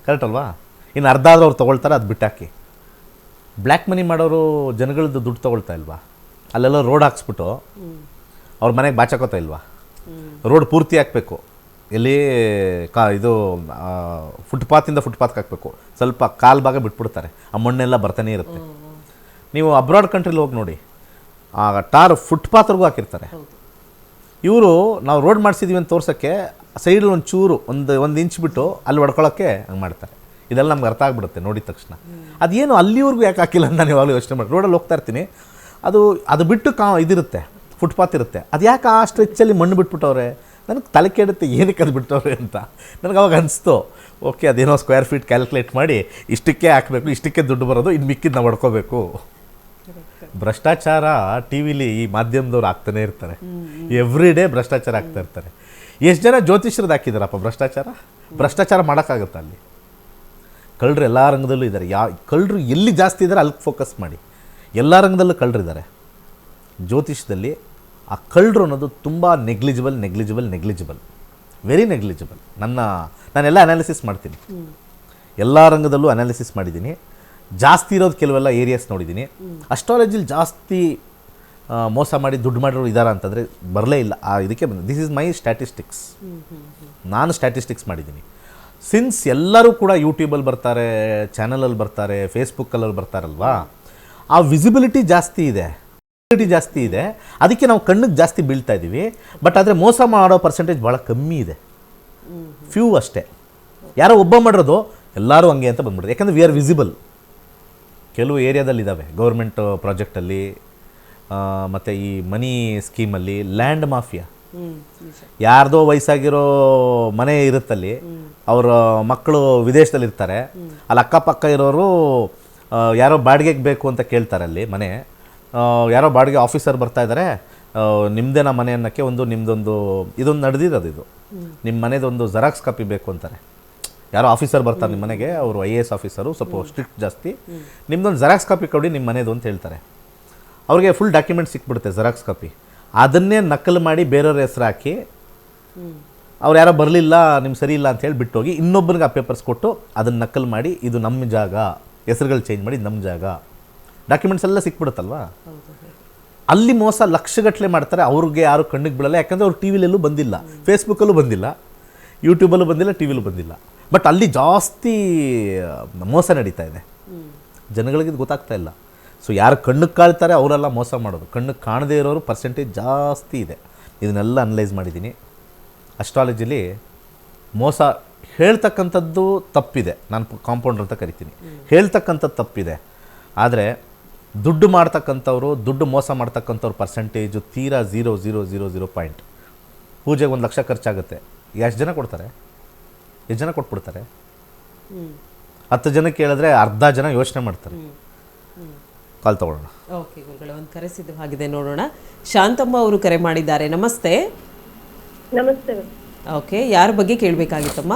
ಕರೆಕ್ಟ್ ಅಲ್ವಾ? ಇನ್ನು ಅರ್ಧ ಆದರೂ ಅವ್ರು ತೊಗೊಳ್ತಾರೆ, ಅದು ಬಿಟ್ಟಾಕಿ. ಬ್ಲ್ಯಾಕ್ ಮನಿ ಮಾಡೋರು ಜನಗಳದ್ದು ದುಡ್ಡು ತೊಗೊಳ್ತಾ ಇಲ್ವಾ? ಅಲ್ಲೆಲ್ಲ ರೋಡ್ ಹಾಕ್ಸ್ಬಿಟ್ಟು ಅವ್ರ ಮನೆಗೆ ಬಾಚಕೋತಾ ಇಲ್ವಾ? ರೋಡ್ ಪೂರ್ತಿ ಹಾಕಬೇಕು, ಎಲ್ಲಿ ಇದು ಫುಟ್ಪಾತಿಂದ ಫುಟ್ಪಾತ್ಗೆ ಹಾಕಬೇಕು, ಸ್ವಲ್ಪ ಕಾಲು ಭಾಗ ಬಿಟ್ಬಿಡ್ತಾರೆ, ಆ ಮಣ್ಣೆಲ್ಲ ಬರ್ತಾನೆ ಇರುತ್ತೆ. ನೀವು ಅಬ್ರಾಡ್ ಕಂಟ್ರಿಲಿ ಹೋಗಿ ನೋಡಿ, ಆ ಟಾರ್ ಫುಟ್ಪಾತ್ವರೆಗೂ ಹಾಕಿರ್ತಾರೆ. ಇವರು ನಾವು ರೋಡ್ ಮಾಡಿಸಿದ್ದೀವಿ ಅಂತ ತೋರ್ಸೋಕ್ಕೆ ಸೈಡಲ್ಲಿ ಒಂದು ಚೂರು ಒಂದು ಇಂಚ್ ಬಿಟ್ಟು ಅಲ್ಲಿ ಹೊಡ್ಕೊಳ್ಳೋಕ್ಕೆ ಹಂಗೆ ಮಾಡ್ತಾರೆ. ಇದೆಲ್ಲ ನಮ್ಗೆ ಅರ್ಥ ಆಗಿಬಿಡುತ್ತೆ ನೋಡಿದ ತಕ್ಷಣ. ಅದೇನು ಅಲ್ಲಿವರೆಗೂ ಯಾಕೆ ಹಾಕಿಲ್ಲ ಅಂತ ನಾನು ಯಾವಾಗಲೂ ಯೋಚನೆ ಮಾಡಿ ರೋಡಲ್ಲಿ ಹೋಗ್ತಾ ಇರ್ತೀನಿ, ಅದು ಬಿಟ್ಟು ಇದಿರುತ್ತೆ, ಫುಟ್ಪಾತ್ ಇರುತ್ತೆ, ಅದು ಯಾಕೆ ಆ ಸ್ಟ್ರೆಚ್ಚಲ್ಲಿ ಮಣ್ಣು ಬಿಟ್ಬಿಟ್ಟವ್ರೆ, ನನಗೆ ತಲೆ ಕೆಡುತ್ತೆ ಏನಕ್ಕೆ ಅದು ಬಿಟ್ಟವ್ರೆ ಅಂತ. ನನಗೆ ಅವಾಗ ಅನಿಸ್ತು, ಓಕೆ ಅದೇನೋ ಸ್ಕ್ವೇರ್ ಫೀಟ್ ಕ್ಯಾಲ್ಕುಲೇಟ್ ಮಾಡಿ ಇಷ್ಟಕ್ಕೆ ಹಾಕಬೇಕು, ಇಷ್ಟಕ್ಕೆ ದುಡ್ಡು ಬರೋದು, ಇನ್ನು ಮಿಕ್ಕಿದ್ದು ನಾವು ಹೊಡ್ಕೋಬೇಕು. ಭ್ರಷ್ಟಾಚಾರ ಟಿ ವಿಲಿ ಈ ಮಾಧ್ಯಮದವ್ರು ಆಗ್ತಾನೆ ಇರ್ತಾರೆ, ಎವ್ರಿ ಡೇ ಭ್ರಷ್ಟಾಚಾರ ಆಗ್ತಾ ಇರ್ತಾರೆ. ಎಷ್ಟು ಜನ ಜ್ಯೋತಿಷ್ಯರದ್ದು ಹಾಕಿದಾರಪ್ಪ ಭ್ರಷ್ಟಾಚಾರ ಮಾಡೋಕ್ಕಾಗತ್ತೆ? ಅಲ್ಲಿ ಕಳ್ಳರು ಎಲ್ಲ ರಂಗದಲ್ಲೂ ಇದ್ದಾರೆ. ಕಳ್ಳರು ಎಲ್ಲಿ ಜಾಸ್ತಿ ಇದ್ದಾರೆ ಅಲ್ಲಿಗೆ ಫೋಕಸ್ ಮಾಡಿ. ಎಲ್ಲ ರಂಗದಲ್ಲೂ ಕಳ್ಳರಿದ್ದಾರೆ. ಜ್ಯೋತಿಷದಲ್ಲಿ ಆ ಕಳ್ಳರು ಅನ್ನೋದು ತುಂಬ ನೆಗ್ಲಿಜಿಬಲ್, ವೆರಿ ನೆಗ್ಲಿಜಿಬಲ್. ನಾನೆಲ್ಲ ಅನಾಲಿಸಿಸ್ ಮಾಡ್ತೀನಿ, ಎಲ್ಲ ರಂಗದಲ್ಲೂ ಅನಾಲಿಸಿಸ್ ಮಾಡಿದ್ದೀನಿ. ಜಾಸ್ತಿ ಇರೋದು ಕೆಲವೆಲ್ಲ ಏರಿಯಾಸ್ ನೋಡಿದ್ದೀನಿ. ಅಸ್ಟ್ರಾಲಜಿಲಿ ಜಾಸ್ತಿ ಮೋಸ ಮಾಡಿ ದುಡ್ಡು ಮಾಡಿರೋರು ಇದ್ದಾರಾ ಅಂತಂದರೆ ಬರಲೇ ಇಲ್ಲ. ಇದಕ್ಕೆ ದಿಸ್ ಈಸ್ ಮೈ ಸ್ಟ್ಯಾಟಿಸ್ಟಿಕ್ಸ್. ನಾನು ಸ್ಟ್ಯಾಟಿಸ್ಟಿಕ್ಸ್ ಮಾಡಿದ್ದೀನಿ. ಸಿನ್ಸ್ ಎಲ್ಲರೂ ಕೂಡ ಯೂಟ್ಯೂಬಲ್ಲಿ ಬರ್ತಾರೆ, ಚಾನಲಲ್ಲಿ ಬರ್ತಾರೆ, ಫೇಸ್ಬುಕ್ಕಲ್ಲಿ ಬರ್ತಾರಲ್ವಾ, ಆ ವಿಸಿಬಿಲಿಟಿ ಜಾಸ್ತಿ ಇದೆ, ಅದಕ್ಕೆ ನಾವು ಕಣ್ಣಿಗೆ ಜಾಸ್ತಿ ಬೀಳ್ತಾ ಇದ್ದೀವಿ. ಬಟ್ ಆದರೆ ಮೋಸ ಮಾಡೋ ಪರ್ಸೆಂಟೇಜ್ ಭಾಳ ಕಮ್ಮಿ ಇದೆ, ಫ್ಯೂ ಅಷ್ಟೇ. ಯಾರೋ ಒಬ್ಬ ಮಾಡಿರೋದು ಎಲ್ಲರೂ ಹಂಗೆ ಅಂತ ಬಂದ್ಬಿಡುತ್ತೆ. ಯಾಕಂದರೆ ವಿ ಆರ್ ವಿಸಿಬಲ್. ಕೆಲವು ಏರಿಯಾದಲ್ಲಿ ಇದ್ದಾವೆ, ಗೌರ್ಮೆಂಟ್ ಪ್ರಾಜೆಕ್ಟಲ್ಲಿ ಮತ್ತು ಈ ಮನಿ ಸ್ಕೀಮಲ್ಲಿ ಲ್ಯಾಂಡ್ ಮಾಫಿಯಾ. ಯಾರ್ದೋ ವಯಸ್ಸಾಗಿರೋ ಮನೆ ಇರುತ್ತಲ್ಲಿ, ಅವರ ಮಕ್ಕಳು ವಿದೇಶದಲ್ಲಿ ಇರ್ತಾರೆ, ಅಲ್ಲಿ ಅಕ್ಕಪಕ್ಕ ಇರೋರು ಯಾರೋ ಬಾಡಿಗೆಗೆ ಬೇಕು ಅಂತ ಕೇಳ್ತಾರೆ. ಅಲ್ಲಿ ಮನೆ ಯಾರೋ ಬಾಡಿಗೆ ಆಫೀಸರ್ ಬರ್ತಾ ಇದ್ದಾರೆ, ನಿಮ್ಮದೇನ ಮನೆ ಅನ್ನೋಕ್ಕೆ ನಿಮ್ಮದೊಂದು ಇದೊಂದು ನಡೆದಿರೋದು. ಇದು ನಿಮ್ಮ ಮನೆದೊಂದು ಜೆರಾಕ್ಸ್ ಕಾಪಿ ಬೇಕು ಅಂತಾರೆ. ಯಾರೋ ಆಫೀಸರ್ ಬರ್ತಾರೆ ನಿಮ್ಮ ಮನೆಗೆ, ಅವರು IAS ಆಫೀಸರು, ಸ್ವಲ್ಪ ಸ್ಟ್ರಿಕ್ಟ್ ಜಾಸ್ತಿ. ನಿಮ್ಮದೊಂದು ಜೆರಾಕ್ಸ್ ಕಾಪಿ ಕೊಡಿ ನಿಮ್ಮ ಮನೆದು ಅಂತ ಹೇಳ್ತಾರೆ. ಅವ್ರಿಗೆ ಫುಲ್ ಡಾಕ್ಯುಮೆಂಟ್ ಸಿಕ್ಬಿಡುತ್ತೆ, ಜೆರಾಕ್ಸ್ ಕಾಪಿ. ಅದನ್ನೇ ನಕಲು ಮಾಡಿ ಬೇರೆಯವ್ರ ಹೆಸರು ಹಾಕಿ, ಅವ್ರು ಯಾರೋ ಬರಲಿಲ್ಲ, ನಿಮ್ಗೆ ಸರಿ ಇಲ್ಲ ಅಂತ ಹೇಳಿ ಬಿಟ್ಟೋಗಿ ಇನ್ನೊಬ್ಬರಿಗೆ ಆ ಪೇಪರ್ಸ್ ಕೊಟ್ಟು ಅದನ್ನು ನಕಲು ಮಾಡಿ, ಇದು ನಮ್ಮ ಜಾಗ, ಹೆಸರುಗಳು ಚೇಂಜ್ ಮಾಡಿ ನಮ್ಮ ಜಾಗ, ಡಾಕ್ಯುಮೆಂಟ್ಸ್ ಎಲ್ಲ ಸಿಕ್ಬಿಡುತ್ತಲ್ವಾ. ಅಲ್ಲಿ ಮೋಸ ಲಕ್ಷಗಟ್ಟಲೆ ಮಾಡ್ತಾರೆ. ಅವ್ರಿಗೆ ಯಾರು ಕಣ್ಣಿಗೆ ಬೀಳಲ್ಲ, ಯಾಕಂದರೆ ಅವ್ರು ಟಿ ವಿಲೆಲ್ಲೂ ಬಂದಿಲ್ಲ, ಫೇಸ್ಬುಕ್ಕಲ್ಲೂ ಬಂದಿಲ್ಲ, ಯೂಟ್ಯೂಬಲ್ಲೂ ಬಂದಿಲ್ಲ, ಟಿ ವಿಲೂ ಬಂದಿಲ್ಲ. ಬಟ್ ಅಲ್ಲಿ ಜಾಸ್ತಿ ಮೋಸ ನಡೀತಾ ಇದೆ. ಜನಗಳಿಗೆ ಗೊತ್ತಾಗ್ತಾ ಇಲ್ಲ. ಸೊ ಯಾರು ಕಣ್ಣಿಗೆ ಕಾಳ್ತಾರೆ ಅವರೆಲ್ಲ ಮೋಸ ಮಾಡೋದು, ಕಣ್ಣಿಗೆ ಕಾಣದೇ ಇರೋರು ಪರ್ಸೆಂಟೇಜ್ ಜಾಸ್ತಿ ಇದೆ. ಇದನ್ನೆಲ್ಲ ಅನಲೈಸ್ ಮಾಡಿದ್ದೀನಿ. ಅಸ್ಟ್ರಾಲಜಿಲಿ ಮೋಸ ಹೇಳ್ತಕ್ಕಂಥದ್ದು ತಪ್ಪಿದೆ, ನಾನು ಕಾಂಪೌಂಡರ್ ಅಂತ ಕರಿತೀನಿ, ಹೇಳ್ತಕ್ಕಂಥದ್ದು ತಪ್ಪಿದೆ. ಆದರೆ ದುಡ್ಡು ಮಾಡ್ತಕ್ಕಂಥವ್ರು, ದುಡ್ಡು ಮೋಸ ಮಾಡ್ತಕ್ಕಂಥವ್ರ ಪರ್ಸೆಂಟೇಜು ತೀರಾ 0.000. ಪೂಜೆಗೆ 1 ಲಕ್ಷ ಖರ್ಚಾಗುತ್ತೆ, ಎಷ್ಟು ಜನ ಕೊಡ್ತಾರೆ? ಎಷ್ಟು ಜನ ಕೊಟ್ಬಿಡ್ತಾರೆ? 10 ಜನಕ್ಕೆ ಕೇಳಿದ್ರೆ ಅರ್ಧ ಜನ ಯೋಚನೆ ಮಾಡ್ತಾರೆ. ಕಾಲ್ ತಗೊಳ್ಳೋಣ.
ಓಕೆ ಗುರುಗಳೇ, ಒಂದು ಕರೆ ಸಿದ್ಧವಾಗಿದೆ, ನೋಡೋಣ. ಶಾಂತಮ್ಮ ಅವರು ಕರೆ ಮಾಡಿದ್ದಾರೆ. ನಮಸ್ತೆ.
ನಮಸ್ತೆ.
ಓಕೆ, ಯಾರ ಬಗ್ಗೆ ಕೇಳಬೇಕಾಗಿತ್ತಮ್ಮ?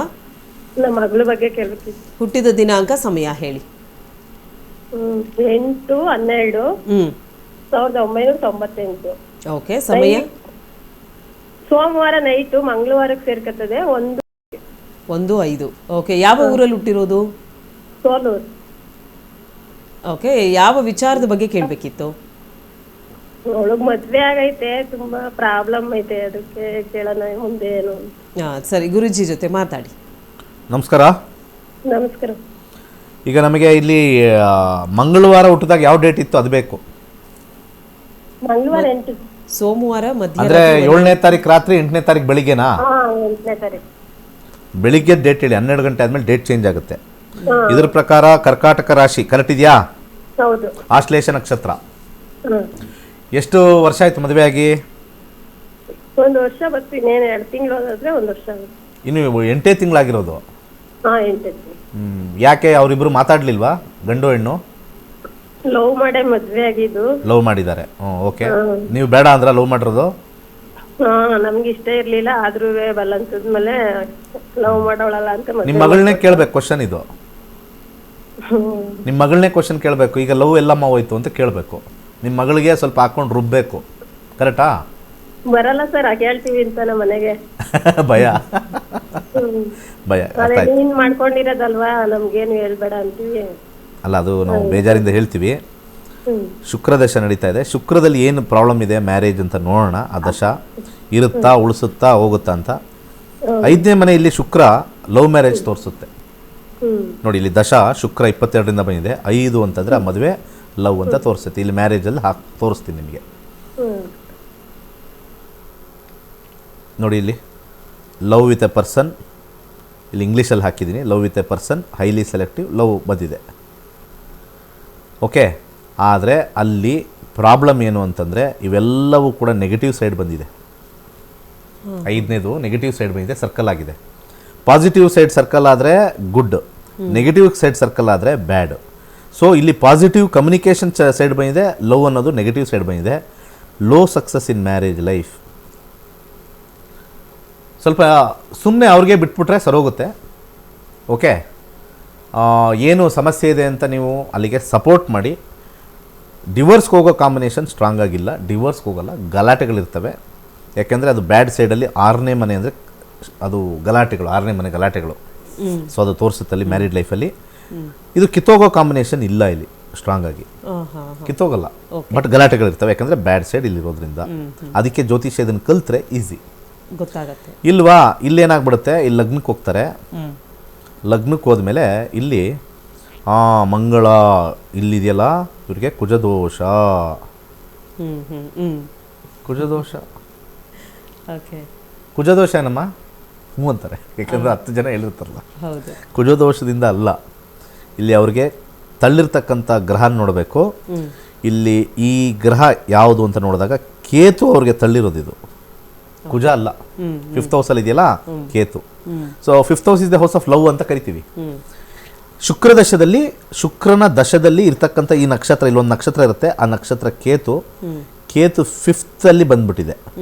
ನಮ್ಮ ಮಗಳ ಬಗ್ಗೆ ಕೇಳಬೇಕಿತ್ತು.
ಹುಟ್ಟಿದ ದಿನಾಂಕ, ಸಮಯ ಹೇಳಿ.
8/12/1998.
ಓಕೆ, ಸಮಯ?
ಸೋಮವಾರ ನೈಟು, ಮಂಗಳವಾರಕ್ಕೆ ಸೇರ್ಕತ್ತದೆ.
1:05. ಓಕೆ, ಯಾವ ಊರಲ್ಲಿ ಹುಟ್ಟಿರೋದು?
ಸೋಲೂರು.
ಓಕೆ, ಯಾವ ವಿಚಾರದ ಬಗ್ಗೆ ಕೇಳಬೇಕಿತ್ತು?
ಅವಳಿಗೆ ಮದ್ವೆ ಆಗೈತೆ, ತುಂಬಾ ಪ್ರಾಬ್ಲಮ್ ಐತೆ, ಅದಕ್ಕೆ ಕೇಳೋಣ ಮುಂದೆ ಏನು.
ಸರಿ, ಗುರುಜಿ ಜೊತೆ ಮಾತಾಡಿ.
ನಮಸ್ಕಾರ.
ನಮಸ್ಕಾರ.
ಈಗ ನಮಗೆ ಇಲ್ಲಿ ಮಂಗಳವಾರ ಹುಟ್ಟಿದಾಗ ಯಾವ ಡೇಟ್ ಇತ್ತು ಅದು ಬೇಕು.
ಮಂಗಳವಾರ 8.
ಸೋಮವಾರ ಮಧ್ಯ,
ಅಂದರೆ 7ನೇ ತಾರೀಕು ರಾತ್ರಿ, 8ನೇ ತಾರೀಕು ಬೆಳಿಗ್ಗೆನಾ?
8ನೇ ತಾರೀಕು
ಬೆಳಿಗ್ಗೆ ಡೇಟ್ ಹೇಳಿ. 12 ಗಂಟೆ ಆದಮೇಲೆ ಡೇಟ್ ಚೇಂಜ್ ಆಗುತ್ತೆ. ಇದ್ರ ಪ್ರಕಾರ ಕರ್ಕಾಟಕ ರಾಶಿ ಕರೆಕ್ಟ್ ಇದೆಯಾ?
ಹೌದು.
ಆಶ್ಲೇಷ ನಕ್ಷತ್ರ. ಎಷ್ಟು ವರ್ಷ ಆಯ್ತು ಮದುವೆ ಆಗಿ?
1 ವರ್ಷ ಬರ್ತೀನಿ, 2 ತಿಂಗಳು ಹೋದ್ರೆ 1 ವರ್ಷ ಆಗುತ್ತೆ.
ಇನ್ನು 8 ತಿಂಗಳಾಗಿರೋದು.
8 ತಿಂಗಳು.
ಯಾಕೆ ಅವರಿಬ್ರು ಮಾತಾಡ್ಲಿಲ್ವಾ, ಗಂಡು ಹೆಣ್ಣು?
ಲವ್ ಮಾಡೇ ಮದ್ವೆ ಆಗಿದ್ದು.
ಲವ್ ಮಾಡಿದ್ದಾರೆ. ಓಕೆ. ನೀವು ಬೇಡ ಅಂದ್ರ ಲವ್ ಮಾಡಿರೋದು?
ನಮ್ಗೆ ಇಷ್ಟ ಇರ್ಲಿಲ್ಲ, ಆದ್ರೂ ಬಲ್ಲಂತದ್ಮೇಲೆ ಲವ್ ಮಾಡೋಳಲ್ಲ ಅಂತ.
ನಿಮ್ಮ ಮಗಳನ್ನೇ ಕೇಳ್ಬೇಕು ಕ್ವಶನ್ ಇದು. ನಿಮ್ಮ ಮಗಳನ್ನೇ ಕ್ವಶನ್ ಕೇಳಬೇಕು. ಈಗ ಲವ್ ಎಲ್ಲಮ್ಮ ಹೋಯ್ತು ಅಂತ ಕೇಳಬೇಕು. ನಿಮ್ಮ ಮಗಳಿಗೆ ಸ್ವಲ್ಪ ಹಾಕೊಂಡು ರುಬ್ಬೇಕು. ಕರೆಕ್ಟಾ?
ಬರಲ್ಲ ಸರ್, ಹೇಳ್ತೀವಿ ಅಂತ ನಮ್ಮ ಮನೆಗೆ.
ಭಯ
ನೀನ್ ಮಾಡ್ಕೊಂಡಿರೋದಲ್ವಾ, ನಮ್ಗೇನು ಹೇಳ್ಬೇಡ ಅಂತೀವಿ.
ಅಲ್ಲ, ಅದು ನಾವು ಬೇಜಾರಿಂದ ಹೇಳ್ತೀವಿ. ಶುಕ್ರ ದಶ ನಡೀತಾ ಇದೆ. ಶುಕ್ರದಲ್ಲಿ ಏನು ಪ್ರಾಬ್ಲಮ್ ಇದೆ ಮ್ಯಾರೇಜ್ ಅಂತ ನೋಡೋಣ. ಆ ದಶ ಇರುತ್ತಾ, ಉಳಿಸುತ್ತಾ, ಹೋಗುತ್ತಾ ಅಂತ. 5ನೇ ಮನೆ ಇಲ್ಲಿ ಶುಕ್ರ ಲವ್ ಮ್ಯಾರೇಜ್ ತೋರಿಸುತ್ತೆ.
ಹ್ಮ್
ನೋಡಿ ಇಲ್ಲಿ ದಶ ಶುಕ್ರ 22ರಿಂದ ಬಂದಿದೆ. 5 ಅಂತಂದರೆ ಆ ಮದುವೆ ಲವ್ ಅಂತ ತೋರಿಸುತ್ತೆ. ಇಲ್ಲಿ ಮ್ಯಾರೇಜಲ್ಲಿ ತೋರಿಸ್ತೀನಿ ನಿಮಗೆ.
ಹ್ಮ್
ನೋಡಿ ಇಲ್ಲಿ ಲವ್ ವಿತ್ ಎ ಪರ್ಸನ್, ಇಲ್ಲಿ ಇಂಗ್ಲೀಷಲ್ಲಿ ಹಾಕಿದ್ದೀನಿ. Love with A person, highly selective love ಬಂದಿದೆ. ಓಕೆ, ಆದರೆ ಅಲ್ಲಿ ಪ್ರಾಬ್ಲಮ್ ಏನು ಅಂತಂದರೆ ಇವೆಲ್ಲವೂ ಕೂಡ ನೆಗೆಟಿವ್ ಸೈಡ್ ಬಂದಿದೆ. 5ನೇದು ನೆಗೆಟಿವ್ ಸೈಡ್ ಬಂದಿದೆ, ಸರ್ಕಲ್ ಆಗಿದೆ. ಪಾಸಿಟಿವ್ ಸೈಡ್ ಸರ್ಕಲ್ ಆದರೆ ಗುಡ್, ನೆಗೆಟಿವ್ ಸೈಡ್ ಸರ್ಕಲ್ ಆದರೆ ಬ್ಯಾಡ್. ಸೊ ಇಲ್ಲಿ ಪಾಸಿಟಿವ್ ಕಮ್ಯುನಿಕೇಷನ್ ಸೈಡ್ ಬಂದಿದೆ, ಲವ್ ಅನ್ನೋದು ನೆಗೆಟಿವ್ ಸೈಡ್ ಬಂದಿದೆ. Low success in marriage life. ಸ್ವಲ್ಪ ಸುಮ್ಮನೆ ಅವ್ರಿಗೆ ಬಿಟ್ಬಿಟ್ರೆ ಸರೋಗುತ್ತೆ. ಓಕೆ, ಏನು ಸಮಸ್ಯೆ ಇದೆ ಅಂತ ನೀವು ಅಲ್ಲಿಗೆ ಸಪೋರ್ಟ್ ಮಾಡಿ. ಡಿವೋರ್ಸ್ಗೆ ಹೋಗೋ ಕಾಂಬಿನೇಷನ್ ಸ್ಟ್ರಾಂಗ್ ಆಗಿಲ್ಲ, ಡಿವೋರ್ಸ್ಗೆ ಹೋಗಲ್ಲ, ಗಲಾಟೆಗಳಿರ್ತವೆ. ಯಾಕೆಂದರೆ ಅದು ಬ್ಯಾಡ್ ಸೈಡಲ್ಲಿ 6ನೇ ಮನೆ ಅಂದರೆ ಅದು ಗಲಾಟೆಗಳು, 6ನೇ ಮನೆ ಗಲಾಟೆಗಳು. ಸೊ ಅದು ತೋರಿಸುತ್ತಲ್ಲಿ ಮ್ಯಾರಿಡ್ ಲೈಫಲ್ಲಿ. ಇದು ಕಿತ್ತೋಗೋ ಕಾಂಬಿನೇಷನ್ ಇಲ್ಲ ಇಲ್ಲಿ ಸ್ಟ್ರಾಂಗ್ ಆಗಿ, ಕಿತ್ತೋಗಲ್ಲ. ಬಟ್ ಗಲಾಟೆಗಳಿರ್ತವೆ, ಯಾಕಂದರೆ ಬ್ಯಾಡ್ ಸೈಡ್ ಇಲ್ಲಿರೋದ್ರಿಂದ. ಅದಕ್ಕೆ ಜ್ಯೋತಿಷ್ಯ ಇದನ್ನು ಕಲ್ತ್ರೆ ಈಸಿ
ಗೊತ್ತಾಗತ್ತೆ.
ಇಲ್ವಾ, ಇಲ್ಲೇನಾಗ್ಬಿಡುತ್ತೆ, ಇಲ್ಲಿ ಲಗ್ನಕ್ಕೆ ಹೋಗ್ತಾರೆ. ಲಗ್ನಕ್ಕೆ ಹೋದ್ಮೇಲೆ ಇಲ್ಲಿ ಮಂಗಳ ಇಲ್ಲಿದೆಯಲ್ಲ, ಇವ್ರಿಗೆ ಕುಜದೋಷ. ಕುಜದೋಷ,
ಓಕೆ,
ಕುಜದೋಷ ಏನಮ್ಮ ಹ್ಞೂ ಅಂತಾರೆ, ಯಾಕಂದರೆ 10 ಜನ ಹೇಳಿರ್ತಾರಲ್ಲ.
ಹೌದು.
ಕುಜದೋಷದಿಂದ ಅಲ್ಲ, ಇಲ್ಲಿ ಅವ್ರಿಗೆ ತಳ್ಳಿರ್ತಕ್ಕಂಥ ಗ್ರಹ ನೋಡಬೇಕು. ಇಲ್ಲಿ ಈ ಗ್ರಹ ಯಾವುದು ಅಂತ ನೋಡಿದಾಗ ಕೇತು ಅವ್ರಿಗೆ ತಳ್ಳಿರೋದು. ಇದು ಕುಜ ಅಲ್ಲ. 5th ಹೌಸಲ್ಲಿ ಇದೆಯಲ್ಲ Ketu. So 5th house is the house of love ಅಂತ ಕರಿತೀವಿ. ಶುಕ್ರ ದಶದಲ್ಲಿ, ಶುಕ್ರನ ದಶದಲ್ಲಿ ಇರ್ತಕ್ಕಂಥ ಈ ನಕ್ಷತ್ರ, ಇಲ್ಲೊಂದು ನಕ್ಷತ್ರ ಇರುತ್ತೆ, ಆ ನಕ್ಷತ್ರ ಕೇತು. ಕೇತು 5th ಅಲ್ಲಿ ಬಂದ್ಬಿಟ್ಟಿದೆ,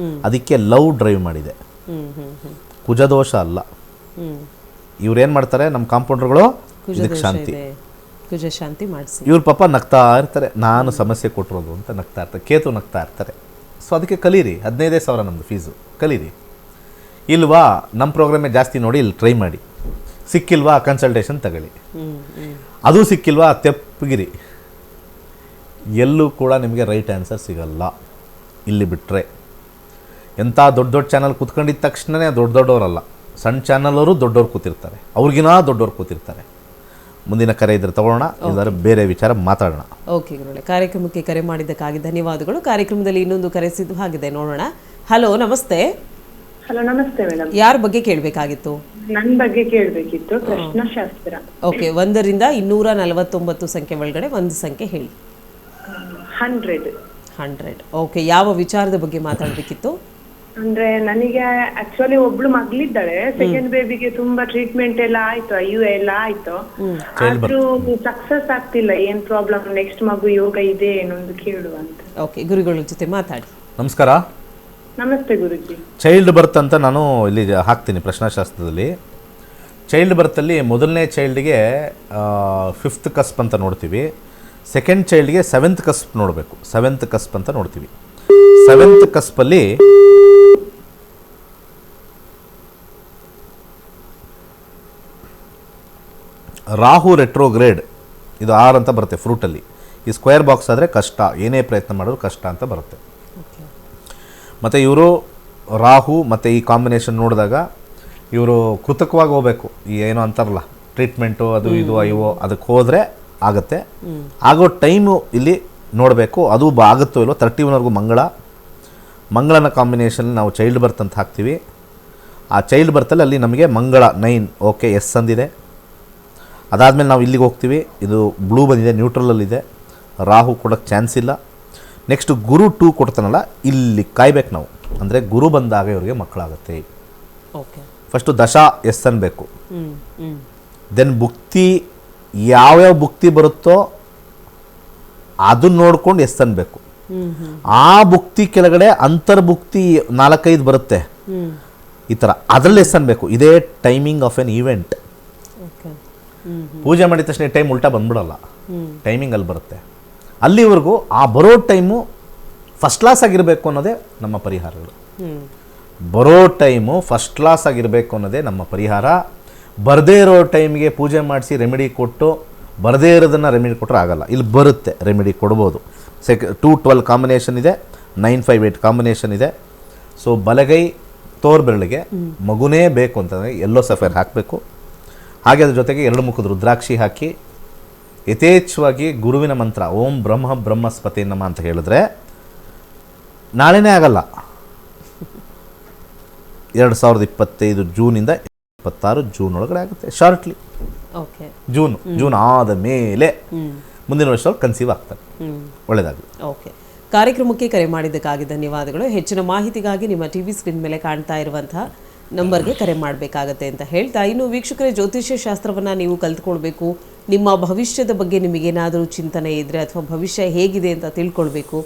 ಅದಕ್ಕೆ ಲವ್ ಡ್ರೈವ್ ಮಾಡಿದೆ. ಕುಜದೋಷ ಅಲ್ಲ. ಇವ್ರೇನು ಮಾಡ್ತಾರೆ ನಮ್ಮ ಕಾಂಪೌಂಡರ್ಗಳು, ಇದಕ್ಕೆ ಶಾಂತಿ,
ಕುಜ ಶಾಂತಿ ಮಾಡಿಸಿ.
ಇವ್ರ ಪಾಪ ನಗ್ತಾ ಇರ್ತಾರೆ, ನಾನು ಸಮಸ್ಯೆ ಕೊಟ್ಟಿರೋದು ಅಂತ ನಗ್ತಾ ಇರ್ತಾರೆ. ಕೇತು ನಗ್ತಾ ಇರ್ತಾರೆ. ಸೊ ಅದಕ್ಕೆ ಕಲೀರಿ. 15,000 ನಮ್ಮದು ಫೀಸು, ಕಲೀರಿ. ಇಲ್ವಾ, ನಮ್ಮ ಪ್ರೋಗ್ರಾಮೇ ಜಾಸ್ತಿ ನೋಡಿ, ಇಲ್ಲಿ ಟ್ರೈ ಮಾಡಿ. ಸಿಕ್ಕಿಲ್ವಾ ಕನ್ಸಲ್ಟೇಷನ್ ತಗೊಳ್ಳಿ. ಅದು ಸಿಕ್ಕಿಲ್ವಾ ತೆಪ್ಪಗಿರಿ. ಎಲ್ಲೂ ಕೂಡ ನಿಮಗೆ ರೈಟ್ ಆನ್ಸರ್ ಸಿಗಲ್ಲ ಇಲ್ಲಿ ಬಿಟ್ಟರೆ. ಎಂಥ ದೊಡ್ಡ ದೊಡ್ಡ ಚಾನಲ್ ಕೂತ್ಕೊಂಡಿದ್ದ ತಕ್ಷಣವೇ ದೊಡ್ಡವರಲ್ಲ, ಸಣ್ಣ ಚಾನಲವರು ದೊಡ್ಡವ್ರು ಕೂತಿರ್ತಾರೆ, ಅವ್ರಿಗಿನ ದೊಡ್ಡವ್ರು ಕೂತಿರ್ತಾರೆ. ಮುಂದಿನ ಕರೆ ಇದ್ರೆ ತಗೊಳ್ಳೋಣ, ಇಲ್ಲಾಂದರೆ ಬೇರೆ ವಿಚಾರ ಮಾತಾಡೋಣ.
ಓಕೆ ಗುರುಗಳೇ, ಕಾರ್ಯಕ್ರಮಕ್ಕೆ ಕರೆ ಮಾಡಿದ್ದಕ್ಕಾಗಿ ಧನ್ಯವಾದಗಳು. ಕಾರ್ಯಕ್ರಮದಲ್ಲಿ ಇನ್ನೊಂದು ಕರೆ ಸಿದ್ಧವಾಗಿದೆ, ನೋಡೋಣ. ಹಲೋ, ನಮಸ್ತೆ.
ಹಲೋ, ನಮಸ್ತೆ ಮೇಡಮ್.
ಯಾರ ಬಗ್ಗೆ ಕೇಳಬೇಕಾಗಿತ್ತು?
ನನ್ನ ಬಗ್ಗೆ ಕೇಳಬೇಕಿತ್ತು, ಪ್ರಶ್ನಾಶಾಸ್ತ್ರ.
ಓಕೆ, 1ರಿಂದ 249 ಸಂಖ್ಯೆ ಒಳಗಡೆ ಒಂದು ಸಂಖ್ಯೆ ಹೇಳಿ. 100. ಓಕೆ, ಯಾವ ವಿಚಾರದ ಬಗ್ಗೆ ಮಾತಾಡಬೇಕಿತ್ತು?
ಅಂದ್ರೆ ನನಗೆ ಆಕ್ಚುಲಿ ಒಬ್ಳು ಮಗಳಿದ್ದಾಳೆ. ಸೆಕೆಂಡ್ ಬೇಬಿಗೆ ತುಂಬಾ ಟ್ರೀಟ್ಮೆಂಟ್ ಎಲ್ಲ ಆಯ್ತು, IU ಎಲ್ಲ ಆಯ್ತು. ಆದ್ರೂ ಸಕ್ಸಸ್ ಆಗ್ತಿಲ್ಲ. ಏನ್ ಪ್ರಾಬ್ಲಮ್? ನೆಕ್ಸ್ಟ್ ಮಗು ಯೋಗ ಇದೆ ಏನೊಂದು ಕೇಳುವ ಅಂತ.
ಓಕೆ, ಗುರುಗಳ ಜೊತೆ ಮಾತಾಡಿ.
ನಮಸ್ಕಾರ.
ನಮಸ್ತೆ ಗುರುಜಿ.
ಚೈಲ್ಡ್ ಬರ್ತ್ ಅಂತ ನಾನು ಇಲ್ಲಿ ಹಾಕ್ತೀನಿ ಪ್ರಶ್ನಾಶಾಸ್ತ್ರದಲ್ಲಿ. ಚೈಲ್ಡ್ ಬರ್ತಲ್ಲಿ ಮೊದಲನೇ ಚೈಲ್ಡ್ಗೆ 5th ಕಸ್ಪ್ ಅಂತ ನೋಡ್ತೀವಿ. ಸೆಕೆಂಡ್ ಚೈಲ್ಡ್ಗೆ 7th ಕಸ್ಪ್ ನೋಡಬೇಕು. 7th ಕಸ್ಪ್ ಅಂತ ನೋಡ್ತೀವಿ. 7th ಕಸ್ಪಲ್ಲಿ ರಾಹು ರೆಟ್ರೋಗ್ರೇಡ್, ಇದು 6 ಅಂತ ಬರುತ್ತೆ ಫ್ರೂಟಲ್ಲಿ. ಈ ಸ್ಕ್ವೇರ್ ಬಾಕ್ಸ್ ಆದರೆ ಕಷ್ಟ, ಏನೇ ಪ್ರಯತ್ನ ಮಾಡೋದು ಕಷ್ಟ ಅಂತ ಬರುತ್ತೆ. ಮತ್ತು ಇವರು ರಾಹು ಮತ್ತು ಈ ಕಾಂಬಿನೇಷನ್ ನೋಡಿದಾಗ ಇವರು ಕೃತಕವಾಗಿ ಹೋಗಬೇಕು. ಈ ಏನೋ ಅಂತಾರಲ್ಲ ಟ್ರೀಟ್ಮೆಂಟು, ಅದು ಇದು IO, ಅದಕ್ಕೆ ಹೋದರೆ ಆಗುತ್ತೆ. ಆಗೋ ಟೈಮು ಇಲ್ಲಿ ನೋಡಬೇಕು, ಅದು ಆಗುತ್ತೋ ಇಲ್ಲೋ. 31ವರೆಗೂ ಮಂಗಳನ ಕಾಂಬಿನೇಷನ್ ನಾವು ಚೈಲ್ಡ್ ಬರ್ತ್ ಅಂತ ಹಾಕ್ತೀವಿ. ಆ ಚೈಲ್ಡ್ ಬರ್ತಲ್ಲಿ ಅಲ್ಲಿ ನಮಗೆ ಮಂಗಳ 9, ಓಕೆ, ಎಸ್ ಅಂದಿದೆ. ಅದಾದಮೇಲೆ ನಾವು ಇಲ್ಲಿಗೆ ಹೋಗ್ತೀವಿ, ಇದು ಬ್ಲೂ ಬಂದಿದೆ, ನ್ಯೂಟ್ರಲಲ್ಲಿದೆ, ರಾಹು ಕೊಡೋಕ್ಕೆ ಚಾನ್ಸ್ ಇಲ್ಲ. ನೆಕ್ಸ್ಟ್ ಗುರು 2 ಕೊಡ್ತಾನಲ್ಲ, ಇಲ್ಲಿ ಕಾಯ್ಬೇಕು ನಾವು. ಅಂದರೆ ಗುರು ಬಂದಾಗ ಇವ್ರಿಗೆ ಮಕ್ಕಳಾಗುತ್ತೆ.
ಓಕೆ,
ಫಸ್ಟು ದಶಾ ಎಸ್ ಅನ್ಬೇಕು. ದೆನ್ ಭುಕ್ತಿ, ಯಾವ್ಯಾವ ಭುಕ್ತಿ ಬರುತ್ತೋ ಅದನ್ನ ನೋಡ್ಕೊಂಡು ಎಸ್ ಅನ್ಬೇಕು. ಆ ಭುಕ್ತಿ ಕೆಳಗಡೆ ಅಂತರ್ಭುಕ್ತಿ 4-5 ಬರುತ್ತೆ, ಈ ಥರ, ಅದರಲ್ಲಿ ಎಸ್ ಅನ್ಬೇಕು. ಇದೇ ಟೈಮಿಂಗ್ ಆಫ್ ಎನ್ ಈವೆಂಟ್. ಪೂಜೆ ಮಾಡಿದ ತಕ್ಷಣ ಟೈಮ್ ಉಲ್ಟಾ ಬಂದ್ಬಿಡಲ್ಲ, ಟೈಮಿಂಗ್ ಅಲ್ಲಿ ಬರುತ್ತೆ. ಅಲ್ಲಿವರೆಗೂ ಆ ಬರೋ ಟೈಮು ಫಸ್ಟ್ ಕ್ಲಾಸ್ ಆಗಿರಬೇಕು ಅನ್ನೋದೇ ನಮ್ಮ ಪರಿಹಾರಗಳು. ಬರೋ ಟೈಮು ಫಸ್ಟ್ ಕ್ಲಾಸ್ ಆಗಿರಬೇಕು ಅನ್ನೋದೇ ನಮ್ಮ ಪರಿಹಾರ. ಬರದೇ ಇರೋ ಟೈಮ್ಗೆ ಪೂಜೆ ಮಾಡಿಸಿ ರೆಮಿಡಿ ಕೊಟ್ಟು, ಬರದೇ ಇರೋದನ್ನು ರೆಮಿಡಿ ಕೊಟ್ಟರೆ ಆಗಲ್ಲ. ಇಲ್ಲಿ ಬರುತ್ತೆ, ರೆಮಿಡಿ ಕೊಡ್ಬೋದು. 2-12 ಕಾಂಬಿನೇಷನ್ ಇದೆ, 9-5-8 ಕಾಂಬಿನೇಷನ್ ಇದೆ. ಸೊ ಬಲಗೈ ತೋರ್ ಬೆರಳಿಗೆ ಮಗುನೇ ಬೇಕು ಅಂತಂದರೆ ಎಲ್ಲೋ ಸಫೇರ್ ಹಾಕಬೇಕು. ಹಾಗೆ ಅದ್ರ ಜೊತೆಗೆ 2 ಮುಖದ ರುದ್ರಾಕ್ಷಿ ಹಾಕಿ ಯಥೇಚ್ಛವಾಗಿ ಗುರುವಿನ ಮಂತ್ರ ಓಂ ಬ್ರಹ್ಮ ಬ್ರಹ್ಮಸ್ಪತಿ ನಮ ಅಂತ ಹೇಳಿದ್ರೆ ನಾಳೆನೇ ಆಗಲ್ಲ. 2025 ಜೂನಿಂದ 26 ಜೂನ್ ಒಳಗಡೆ ಆಗುತ್ತೆ. Shortly
okay.
ಜೂನ್ ಆದ ಮೇಲೆ ಮುಂದಿನ ವರ್ಷ ಕನ್ಸೀವ್ ಆಗ್ತಾರೆ. ಒಳ್ಳೆಯದಾಗಲಿ.
ಓಕೆ. ಕಾರ್ಯಕ್ರಮಕ್ಕೆ ಕರೆ ಮಾಡಿದ್ದಕ್ಕಾಗಿ ಧನ್ಯವಾದಗಳು. ಹೆಚ್ಚಿನ ಮಾಹಿತಿಗಾಗಿ ನಿಮ್ಮ ಟಿವಿ ಸ್ಕ್ರೀನ್ ಮೇಲೆ ಕಾಣ್ತಾ ಇರುವಂತಹ ನಂಬರ್ಗೆ ಕರೆ ಮಾಡಬೇಕಾಗತ್ತೆ ಅಂತ ಹೇಳ್ತಾ, ಇನ್ನು ವೀಕ್ಷಕರೇ, ಜ್ಯೋತಿಷ್ಯ ಶಾಸ್ತ್ರವನ್ನು ನೀವು ಕಲ್ತ್ಕೊಳ್ಬೇಕು, ನಿಮ್ಮ ಭವಿಷ್ಯದ ಬಗ್ಗೆ ನಿಮಗೇನಾದರೂ ಚಿಂತನೆ ಇದ್ದರೆ ಅಥವಾ ಭವಿಷ್ಯ ಹೇಗಿದೆ ಅಂತ ತಿಳ್ಕೊಳ್ಬೇಕು,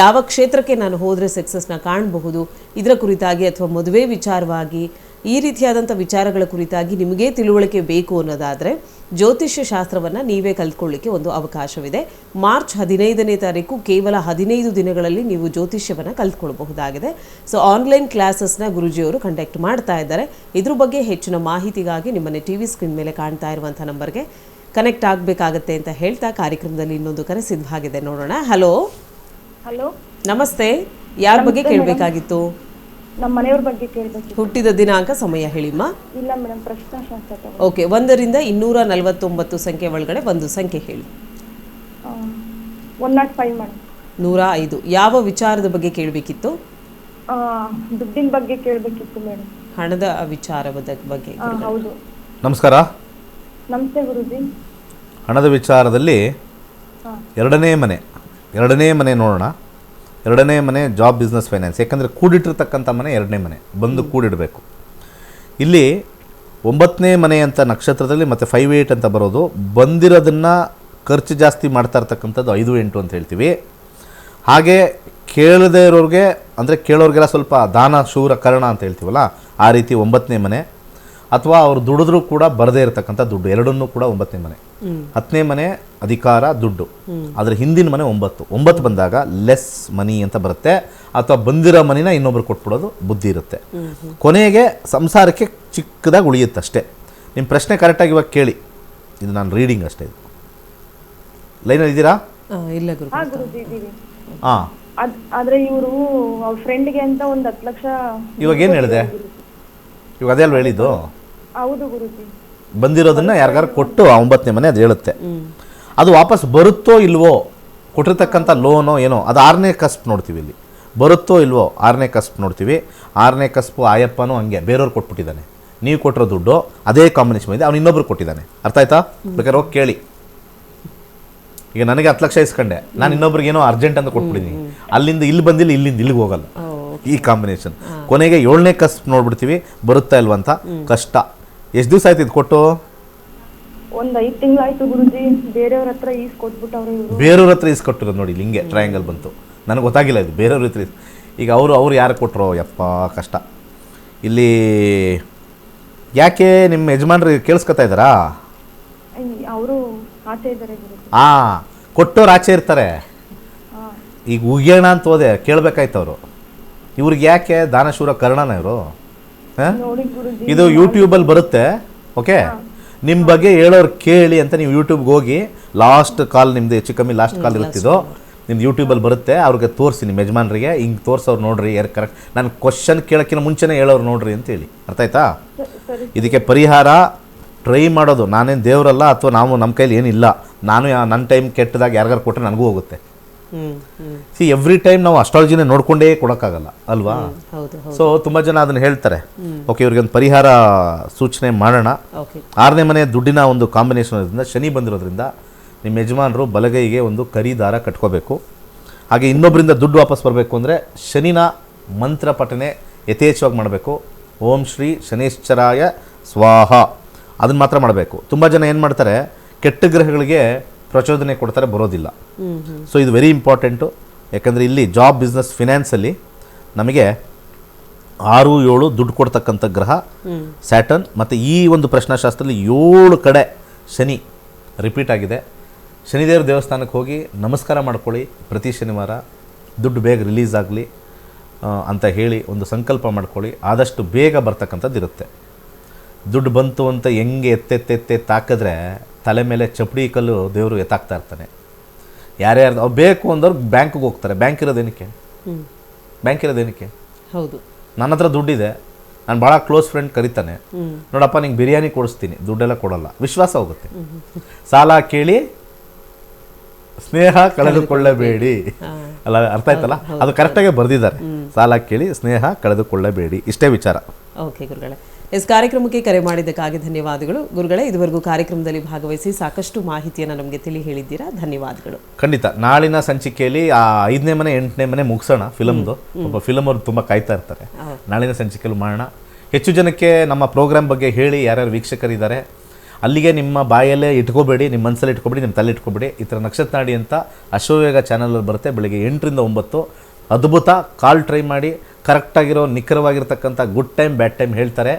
ಯಾವ ಕ್ಷೇತ್ರಕ್ಕೆ ನಾನು ಹೋದರೆ ಸಕ್ಸಸ್ನ ಕಾಣಬಹುದು ಇದರ ಕುರಿತಾಗಿ ಅಥವಾ ಮದುವೆ ವಿಚಾರವಾಗಿ ಈ ರೀತಿಯಾದಂಥ ವಿಚಾರಗಳ ಕುರಿತಾಗಿ ನಿಮಗೆ ತಿಳುವಳಿಕೆ ಬೇಕು ಅನ್ನೋದಾದರೆ ಜ್ಯೋತಿಷ್ಯ ಶಾಸ್ತ್ರವನ್ನು ನೀವೇ ಕಲ್ತ್ಕೊಳ್ಳಿಕ್ಕೆ ಒಂದು ಅವಕಾಶವಿದೆ. ಮಾರ್ಚ್ 15ನೇ ತಾರೀಕು ಕೇವಲ 15 ದಿನಗಳಲ್ಲಿ ನೀವು ಜ್ಯೋತಿಷ್ಯವನ್ನು ಕಲ್ತ್ಕೊಳ್ಬಹುದಾಗಿದೆ. ಸೊ ಆನ್ಲೈನ್ ಕ್ಲಾಸಸ್ನ ಗುರುಜಿಯವರು ಕಂಡಕ್ಟ್ ಮಾಡ್ತಾ ಇದ್ದಾರೆ. ಇದ್ರ ಬಗ್ಗೆ ಹೆಚ್ಚಿನ ಮಾಹಿತಿಗಾಗಿ ನಿಮ್ಮನ್ನೇ ಟಿವಿ ಸ್ಕ್ರೀನ್ ಮೇಲೆ ಕಾಣ್ತಾ ಇರುವಂಥ ನಂಬರ್ಗೆ ಕನೆಕ್ಟ್ ಆಗಬೇಕಾಗತ್ತೆ ಅಂತ ಹೇಳ್ತಾ ಕಾರ್ಯಕ್ರಮದಲ್ಲಿ ಇನ್ನೊಂದು ಕರೆ ಸಿದ್ಧವಾಗಿದೆ, ನೋಡೋಣ. ಹಲೋ
ಹಲೋ,
ನಮಸ್ತೆ. ಯಾರ ಬಗ್ಗೆ ಕೇಳಬೇಕಾಗಿತ್ತು?
ನಮ್ಮ ಮನೆಯವ್ರ ಬಗ್ಗೆ ಕೇಳಬೇಕು.
ಹುಟ್ಟಿದ ದಿನಾಂಕ, ಸಮಯ ಹೇಳಿಮ್ಮ.
ಇಲ್ಲ ಮೇಡಮ್, ಪ್ರಶ್ನಾಶಾಸ್ತ್ರ ತಗೋ.
ಓಕೆ. 1 ರಿಂದ 249 ಸಂಖ್ಯೆ ಒಳಗಡೆ ಒಂದು ಸಂಖ್ಯೆ ಹೇಳಿ.
105 ಮೇಡಮ್.
105. ಯಾವ ವಿಚಾರದ ಬಗ್ಗೆ ಕೇಳಬೇಕಿತ್ತು?
ದುಡ್ಡಿನ ಬಗ್ಗೆ ಕೇಳಬೇಕಿತ್ತು ಮೇಡಮ್.
ಹಣದ ವಿಚಾರದ ಬಗ್ಗೆ.
ಹೌದು.
ನಮಸ್ಕಾರ.
ನಮಸ್ತೆ ಗುರುಜಿ.
ಹಣದ ವಿಚಾರದಲ್ಲಿ ಎರಡನೇ ಮನೆ ನೋಡೋಣ. ಎರಡನೇ ಮನೆ ಜಾಬ್, ಬಿಸ್ನೆಸ್, ಫೈನಾನ್ಸ್. ಯಾಕಂದರೆ ಕೂಡಿಟ್ಟಿರ್ತಕ್ಕಂಥ ಮನೆ ಎರಡನೇ ಮನೆ, ಬಂದು ಕೂಡಿಡಬೇಕು. ಇಲ್ಲಿ 9ನೇ ಮನೆ ಅಂತ ನಕ್ಷತ್ರದಲ್ಲಿ ಮತ್ತು 5-8 ಅಂತ ಬರೋದು, ಬಂದಿರೋದನ್ನು ಖರ್ಚು ಜಾಸ್ತಿ ಮಾಡ್ತಾ ಇರ್ತಕ್ಕಂಥದ್ದು 5-8 ಅಂತ ಹೇಳ್ತೀವಿ. ಹಾಗೆ ಕೇಳದೇ ಇರೋರಿಗೆ, ಅಂದರೆ ಕೇಳೋರಿಗೆಲ್ಲ ಸ್ವಲ್ಪ ದಾನ ಶೂರ ಕರ್ಣ ಅಂತ ಹೇಳ್ತೀವಲ್ಲ, ಆ ರೀತಿ 9ನೇ ಮನೆ. ಅಥವಾ ಅವರು ದುಡಿದ್ರೂ ಕೂಡ ಬರದೇ ಇರತಕ್ಕಂಥ ದುಡ್ಡು, ಎರಡನ್ನೂ ಕೂಡ 9ನೇ ಮನೆ. 10ನೇ ಮನೆ ಅಧಿಕಾರ, ದುಡ್ಡು. ಅದರ ಹಿಂದಿನ ಮನೆ 9 ಬಂದಾಗ ಲೆಸ್ ಮನಿ ಅಂತ ಬರುತ್ತೆ. ಅಥವಾ ಬಂದಿರೋ ಮನಿನ ಇನ್ನೊಬ್ರು ಕೊಟ್ಬಿಡೋದು ಬುದ್ಧಿ ಇರುತ್ತೆ. ಕೊನೆಗೆ ಸಂಸಾರಕ್ಕೆ ಚಿಕ್ಕದಾಗಿ ಉಳಿಯುತ್ತೆ ಅಷ್ಟೇ. ನಿಮ್ಮ ಪ್ರಶ್ನೆ ಕರೆಕ್ಟಾಗಿ ಇವಾಗ ಕೇಳಿ, ಇದು ನಾನು ರೀಡಿಂಗ್ ಅಷ್ಟೇ. ಇದು ಲೈನಲ್ಲಿ ಇದ್ದೀರಾ?
ಇಲ್ಲ ಗುರು.
ಗುರುಜಿ ಇದ್ದೀವಿ.
ಹಾಂ.
ಆದ್ರೆ ಇವರು ಅವ್ರ ಫ್ರೆಂಡ್ಗೆ ಅಂತ ಒಂದು 10 ಲಕ್ಷ.
ಇವಾಗ ಏನು ಹೇಳಿದೆ? ಇವಾಗ ಅದೇ ಅಲ್ವ ಹೇಳಿದ್ದು?
ಹೌದು ಗುರುಜಿ.
ಬಂದಿರೋದನ್ನ ಯಾರಿಗಾರು ಕೊಟ್ಟು 9ನೇ ಮನೆ ಅದು ಹೇಳುತ್ತೆ. ಅದು ವಾಪಸ್ ಬರುತ್ತೋ ಇಲ್ವೋ, ಕೊಟ್ಟಿರ್ತಕ್ಕಂಥ ಲೋನೋ ಏನೋ, ಅದು 6ನೇ ಕಸ್ಪ್ ನೋಡ್ತೀವಿ. ಇಲ್ಲಿ ಬರುತ್ತೋ ಇಲ್ವೋ 6ನೇ ಕಸ್ಪ್ ನೋಡ್ತೀವಿ. 6ನೇ ಕಸ್ಪು ಆಯಪ್ಪನೂ ಹಂಗೆ ಬೇರೆಯವ್ರು ಕೊಟ್ಬಿಟ್ಟಿದ್ದಾನೆ. ನೀವು ಕೊಟ್ಟಿರೋ ದುಡ್ಡು ಅದೇ ಕಾಂಬಿನೇಷನ್ ಇದೆ, ಅವ್ನು ಇನ್ನೊಬ್ರು ಕೊಟ್ಟಿದ್ದಾನೆ. ಅರ್ಥ ಆಯ್ತಾ? ಬೇಕಾದ್ರೆ ಹೋಗಿ ಕೇಳಿ. ಈಗ ನನಗೆ 10 ಲಕ್ಷ ಇಸ್ಕೊಂಡೆ, ನಾನು ಇನ್ನೊಬ್ರಿಗೆ ಏನೋ ಅರ್ಜೆಂಟ್ ಅಂತ ಕೊಟ್ಬಿಟ್ಟಿದ್ದೀನಿ. ಅಲ್ಲಿಂದ ಇಲ್ಲಿ ಬಂದಿಲ್ಲ, ಇಲ್ಲಿಂದ ಇಲ್ಲಿಗೆ ಹೋಗಲ್ಲ. ಈ ಕಾಂಬಿನೇಷನ್ ಕೊನೆಗೆ 7ನೇ ಕಸ್ಪ್ ನೋಡ್ಬಿಡ್ತೀವಿ, ಬರುತ್ತಾ ಇಲ್ವಂತ. ಕಷ್ಟ. ಎಷ್ಟು ದಿವಸ ಆಯ್ತು ಇದು ಕೊಟ್ಟು?
ಒಂದು 5 ತಿಂಗಳಾಯ್ತು ಗುರುಜಿ. ಬೇರೆಯವ್ರ ಹತ್ರ ಈಸ್ಕೊಟ್ಬಿಟ್ಟವ್ರೆ ಇವರು.
ಬೇರೆಯವ್ರ ಹತ್ರ ಈಸ್ಕೊಟ್ಟಿರೋದು ನೋಡಿ, ಹಿಂಗೆ ಟ್ರಯಾಂಗಲ್ ಬಂತು. ನನಗೆ ಗೊತ್ತಾಗಿಲ್ಲ ಇದು ಬೇರೆಯವ್ರ ಹತ್ರ. ಈಗ ಅವರು ಯಾರು ಕೊಟ್ಟರು? ಯಪ್ಪ ಕಷ್ಟ. ಇಲ್ಲಿ ಯಾಕೆ ನಿಮ್ಮ ಯಜಮಾನ್ರಿಗೆ ಕೇಳಿಸ್ಕೊತಾ ಇದ್ದಾರಾ?
ಅವರು ಆಚೆ ಇದ್ದಾರೆ ಗುರುಜಿ.
ಕೊಟ್ಟವ್ರು ಆಚೆ ಇರ್ತಾರೆ. ಈಗ ಉಗ್ಯೋಣ ಅಂತ ಹೋದೆ, ಕೇಳಬೇಕಾಯ್ತು ಅವರು. ಇವ್ರಿಗೆ ಯಾಕೆ ದಾನಶೂರ ಕರ್ಣನ ಇವರು?
ನೋಡಿ ಗುರುಜಿ,
ಇದು ಯೂಟ್ಯೂಬಲ್ಲಿ ಬರುತ್ತೆ. ಓಕೆ, ನಿಮ್ಮ ಬಗ್ಗೆ ಹೇಳೋರು ಕೇಳಿ ಅಂತ ನೀವು ಯೂಟ್ಯೂಬ್ಗೆ ಹೋಗಿ ಲಾಸ್ಟ್ ಕಾಲ್, ನಿಮ್ಮದು ಹೆಚ್ಚು ಕಮ್ಮಿ ಲಾಸ್ಟ್ ಕಾಲ್ ಇರುತ್ತಿದ್ದು, ನಿಮ್ದು ಯೂಟ್ಯೂಬಲ್ಲಿ ಬರುತ್ತೆ. ಅವ್ರಿಗೆ ತೋರಿಸಿ, ನಿಮ್ಮ ಯಜಮಾನ್ರಿಗೆ ಹಿಂಗೆ ತೋರಿಸೋರು ನೋಡ್ರಿ, ಯಾರು ಕರೆಕ್ಟ್, ನಾನು ಕ್ವಶನ್ ಕೇಳೋಕ್ಕಿಂತ ಮುಂಚೆನೇ ಹೇಳೋರು ನೋಡ್ರಿ ಅಂತೇಳಿ. ಅರ್ಥ ಆಯ್ತಾ? ಇದಕ್ಕೆ ಪರಿಹಾರ ಟ್ರೈ ಮಾಡೋದು. ನಾನೇನು ದೇವರಲ್ಲ, ಅಥವಾ ನಮ್ಮ ಕೈಲಿ ಏನಿಲ್ಲ. ನಾನು ನನ್ನ ಟೈಮ್ ಕೆಟ್ಟದಾಗ ಯಾರಿಗಾರು ಕೊಟ್ಟರೆ ನನಗೂ ಹೋಗುತ್ತೆ. ಎವ್ರಿ ಟೈಮ್ ನಾವು ಅಸ್ಟ್ರಾಲಜಿನೇ ನೋಡ್ಕೊಂಡೇ ಕೊಡೋಕ್ಕಾಗಲ್ಲ ಅಲ್ವಾ? ಸೊ ತುಂಬ ಜನ ಅದನ್ನು ಹೇಳ್ತಾರೆ. ಓಕೆ, ಇವ್ರಿಗೆ ಒಂದು ಪರಿಹಾರ ಸೂಚನೆ ಮಾಡೋಣ. 6ನೇ ಮನೆ ದುಡ್ಡಿನ ಒಂದು ಕಾಂಬಿನೇಷನ್ ಇರೋದ್ರಿಂದ, ಶನಿ ಬಂದಿರೋದ್ರಿಂದ ನಿಮ್ಮ ಯಜಮಾನರು ಬಲಗೈಗೆ ಒಂದು ಕರಿ ದಾರ ಕಟ್ಕೋಬೇಕು. ಹಾಗೆ ಇನ್ನೊಬ್ಬರಿಂದ ದುಡ್ಡು ವಾಪಸ್ ಬರಬೇಕು ಅಂದರೆ ಶನಿನ ಮಂತ್ರ ಪಠನೆ ಯಥೇಚ್ಛವಾಗಿ ಮಾಡಬೇಕು. ಓಂ ಶ್ರೀ ಶನೇಶ್ಚರಾಯ ಸ್ವಾಹ, ಅದನ್ನು ಮಾತ್ರ ಮಾಡಬೇಕು. ತುಂಬ ಜನ ಏನು ಮಾಡ್ತಾರೆ, ಕೆಟ್ಟ ಗ್ರಹಗಳಿಗೆ ಪ್ರಚೋದನೆ ಕೊಡ್ತಾರೆ, ಬರೋದಿಲ್ಲ. ಸೊ ಇದು ವೆರಿ ಇಂಪಾರ್ಟೆಂಟು. ಯಾಕಂದರೆ ಇಲ್ಲಿ ಜಾಬ್, ಬಿಸ್ನೆಸ್, ಫಿನಾನ್ಸಲ್ಲಿ ನಮಗೆ 6, 7 ದುಡ್ಡು ಕೊಡ್ತಕ್ಕಂಥ ಗ್ರಹ ಸ್ಯಾಟರ್ನ್. ಮತ್ತು ಈ ಒಂದು ಪ್ರಶ್ನಾಶಾಸ್ತ್ರದಲ್ಲಿ 7 ಕಡೆ ಶನಿ ರಿಪೀಟ್ ಆಗಿದೆ. ಶನಿದೇವ್ರ ದೇವಸ್ಥಾನಕ್ಕೆ ಹೋಗಿ ನಮಸ್ಕಾರ ಮಾಡ್ಕೊಳ್ಳಿ ಪ್ರತಿ ಶನಿವಾರ, ದುಡ್ಡು ಬೇಗ ರಿಲೀಸ್ ಆಗಲಿ ಅಂತ ಹೇಳಿ ಒಂದು ಸಂಕಲ್ಪ ಮಾಡ್ಕೊಳ್ಳಿ. ಆದಷ್ಟು ಬೇಗ ಬರ್ತಕ್ಕಂಥದ್ದು ಇರುತ್ತೆ. ದುಡ್ಡು ಬಂತು ಅಂತ ಹೆಂಗೆ ಎತ್ತೆತ್ತಾಕಿದ್ರೆ ತಲೆ ಮೇಲೆ ಚಪ್ಪಡಿ ಕಲ್ಲು ದೇವರು ಎತ್ತಾಕ್ತಾ ಇರ್ತಾನೆ. ಯಾರ್ಯಾರು ಅವ್ರು ಬೇಕು ಅಂದವ್ರು ಬ್ಯಾಂಕಿಗೆ ಹೋಗ್ತಾರೆ. ಬ್ಯಾಂಕ್ ಇರೋದೇನಕ್ಕೆ?
ಹೌದು.
ನನ್ನ ಹತ್ರ ದುಡ್ಡಿದೆ, ನಾನು ಭಾಳ ಕ್ಲೋಸ್ ಫ್ರೆಂಡ್ ಕರಿತಾನೆ, ನೋಡಪ್ಪ ನಿಂಗೆ ಬಿರಿಯಾನಿ ಕೊಡಿಸ್ತೀನಿ, ದುಡ್ಡೆಲ್ಲ ಕೊಡಲ್ಲ, ವಿಶ್ವಾಸ ಹೋಗುತ್ತೆ. ಸಾಲ ಕೇಳಿ ಸ್ನೇಹ ಕಳೆದುಕೊಳ್ಳಬೇಡಿ ಅಲ್ಲ, ಅರ್ಥ ಆಯ್ತಲ್ಲ? ಅದು ಕರೆಕ್ಟಾಗಿ ಬರೆದಿದ್ದಾರೆ, ಸಾಲ ಕೇಳಿ ಸ್ನೇಹ ಕಳೆದುಕೊಳ್ಳಬೇಡಿ, ಇಷ್ಟೇ ವಿಚಾರ.
ಓಕೆ ಗುರುಗಳೇ, ಕಾರ್ಯಕ್ರಮಕ್ಕೆ ಕರೆ ಮಾಡಿದ್ದಕ್ಕಾಗಿ ಧನ್ಯವಾದಗಳು ಗುರುಗಳೇ. ಇದುವರೆಗೂ ಕಾರ್ಯಕ್ರಮದಲ್ಲಿ ಭಾಗವಹಿಸಿ ಸಾಕಷ್ಟು ಮಾಹಿತಿಯನ್ನು ನಮಗೆ ತಿಳಿ ಹೇಳಿದ್ದೀರಾ, ಧನ್ಯವಾದಗಳು.
ಖಂಡಿತ. ನಾಳಿನ ಸಂಚಿಕೆಯಲ್ಲಿ ಆ 5ನೇ ಮನೆ 8ನೇ ಮನೆ ಮುಗಿಸೋಣ ಫಿಲಮ್ದು. ಒಬ್ಬ ಫಿಲಮ್ ಅವ್ರು ತುಂಬ ಕಾಯ್ತಾ ಇರ್ತಾರೆ. ನಾಳಿನ ಸಂಚಿಕೆಯಲ್ಲಿ ಮಾಡೋಣ. ಹೆಚ್ಚು ಜನಕ್ಕೆ ನಮ್ಮ ಪ್ರೋಗ್ರಾಮ್ ಬಗ್ಗೆ ಹೇಳಿ, ಯಾರ್ಯಾರು ವೀಕ್ಷಕರಿದ್ದಾರೆ ಅಲ್ಲಿಗೆ ನಿಮ್ಮ ಬಾಯಲ್ಲೇ ಇಟ್ಕೋಬೇಡಿ, ನಿಮ್ಮ ಮನಸ್ಸಲ್ಲಿ ಇಟ್ಕೊಬೇಡಿ, ನಿಮ್ಮ ತಲೆ ಇಟ್ಕೊಬೇಡಿ. ಈ ಥರ ನಕ್ಷತ್ರ ನಾಡಿ ಅಂತ ಅಶ್ವವೇಗ ಚಾನಲಲ್ಲಿ ಬರುತ್ತೆ, ಬೆಳಿಗ್ಗೆ 8ರಿಂದ 9. ಅದ್ಭುತ. ಕಾಲ್ ಟ್ರೈ ಮಾಡಿ, ಕರೆಕ್ಟಾಗಿರೋ ನಿಖರವಾಗಿರ್ತಕ್ಕಂಥ ಗುಡ್ ಟೈಮ್ ಬ್ಯಾಡ್ ಟೈಮ್ ಹೇಳ್ತಾರೆ.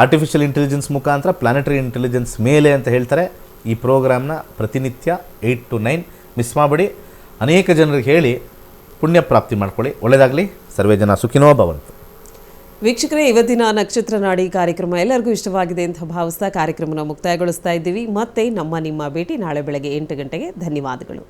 ಆರ್ಟಿಫಿಷಿಯಲ್ ಇಂಟೆಲಿಜೆನ್ಸ್ ಮುಖಾಂತರ ಪ್ಲಾನೆಟರಿ ಇಂಟೆಲಿಜೆನ್ಸ್ ಮೇಲೆ ಅಂತ ಹೇಳ್ತಾರೆ. ಈ ಪ್ರೋಗ್ರಾಮ್ನ ಪ್ರತಿನಿತ್ಯ 8 to 9 ಮಿಸ್ ಮಾಡಬೇಡಿ. ಅನೇಕ ಜನರಿಗೆ ಹೇಳಿ ಪುಣ್ಯ ಪ್ರಾಪ್ತಿ ಮಾಡ್ಕೊಳ್ಳಿ. ಒಳ್ಳೆಯದಾಗಲಿ. ಸರ್ವೇ ಜನ ಸುಖಿನೋ ಭವಂತು.
ವೀಕ್ಷಕರೇ, ಇವತ್ತಿನ ನಕ್ಷತ್ರ ನಾಡಿ ಕಾರ್ಯಕ್ರಮ ಎಲ್ಲರಿಗೂ ಇಷ್ಟವಾಗಿದೆ ಅಂತ ಭಾವಿಸ್ತಾ ಕಾರ್ಯಕ್ರಮನ ಮುಕ್ತಾಯಗೊಳಿಸ್ತಾ ಇದ್ದೀವಿ. ಮತ್ತೆ ನಿಮ್ಮ ಭೇಟಿ ನಾಳೆ ಬೆಳಗ್ಗೆ 8 ಗಂಟೆಗೆ. ಧನ್ಯವಾದಗಳು.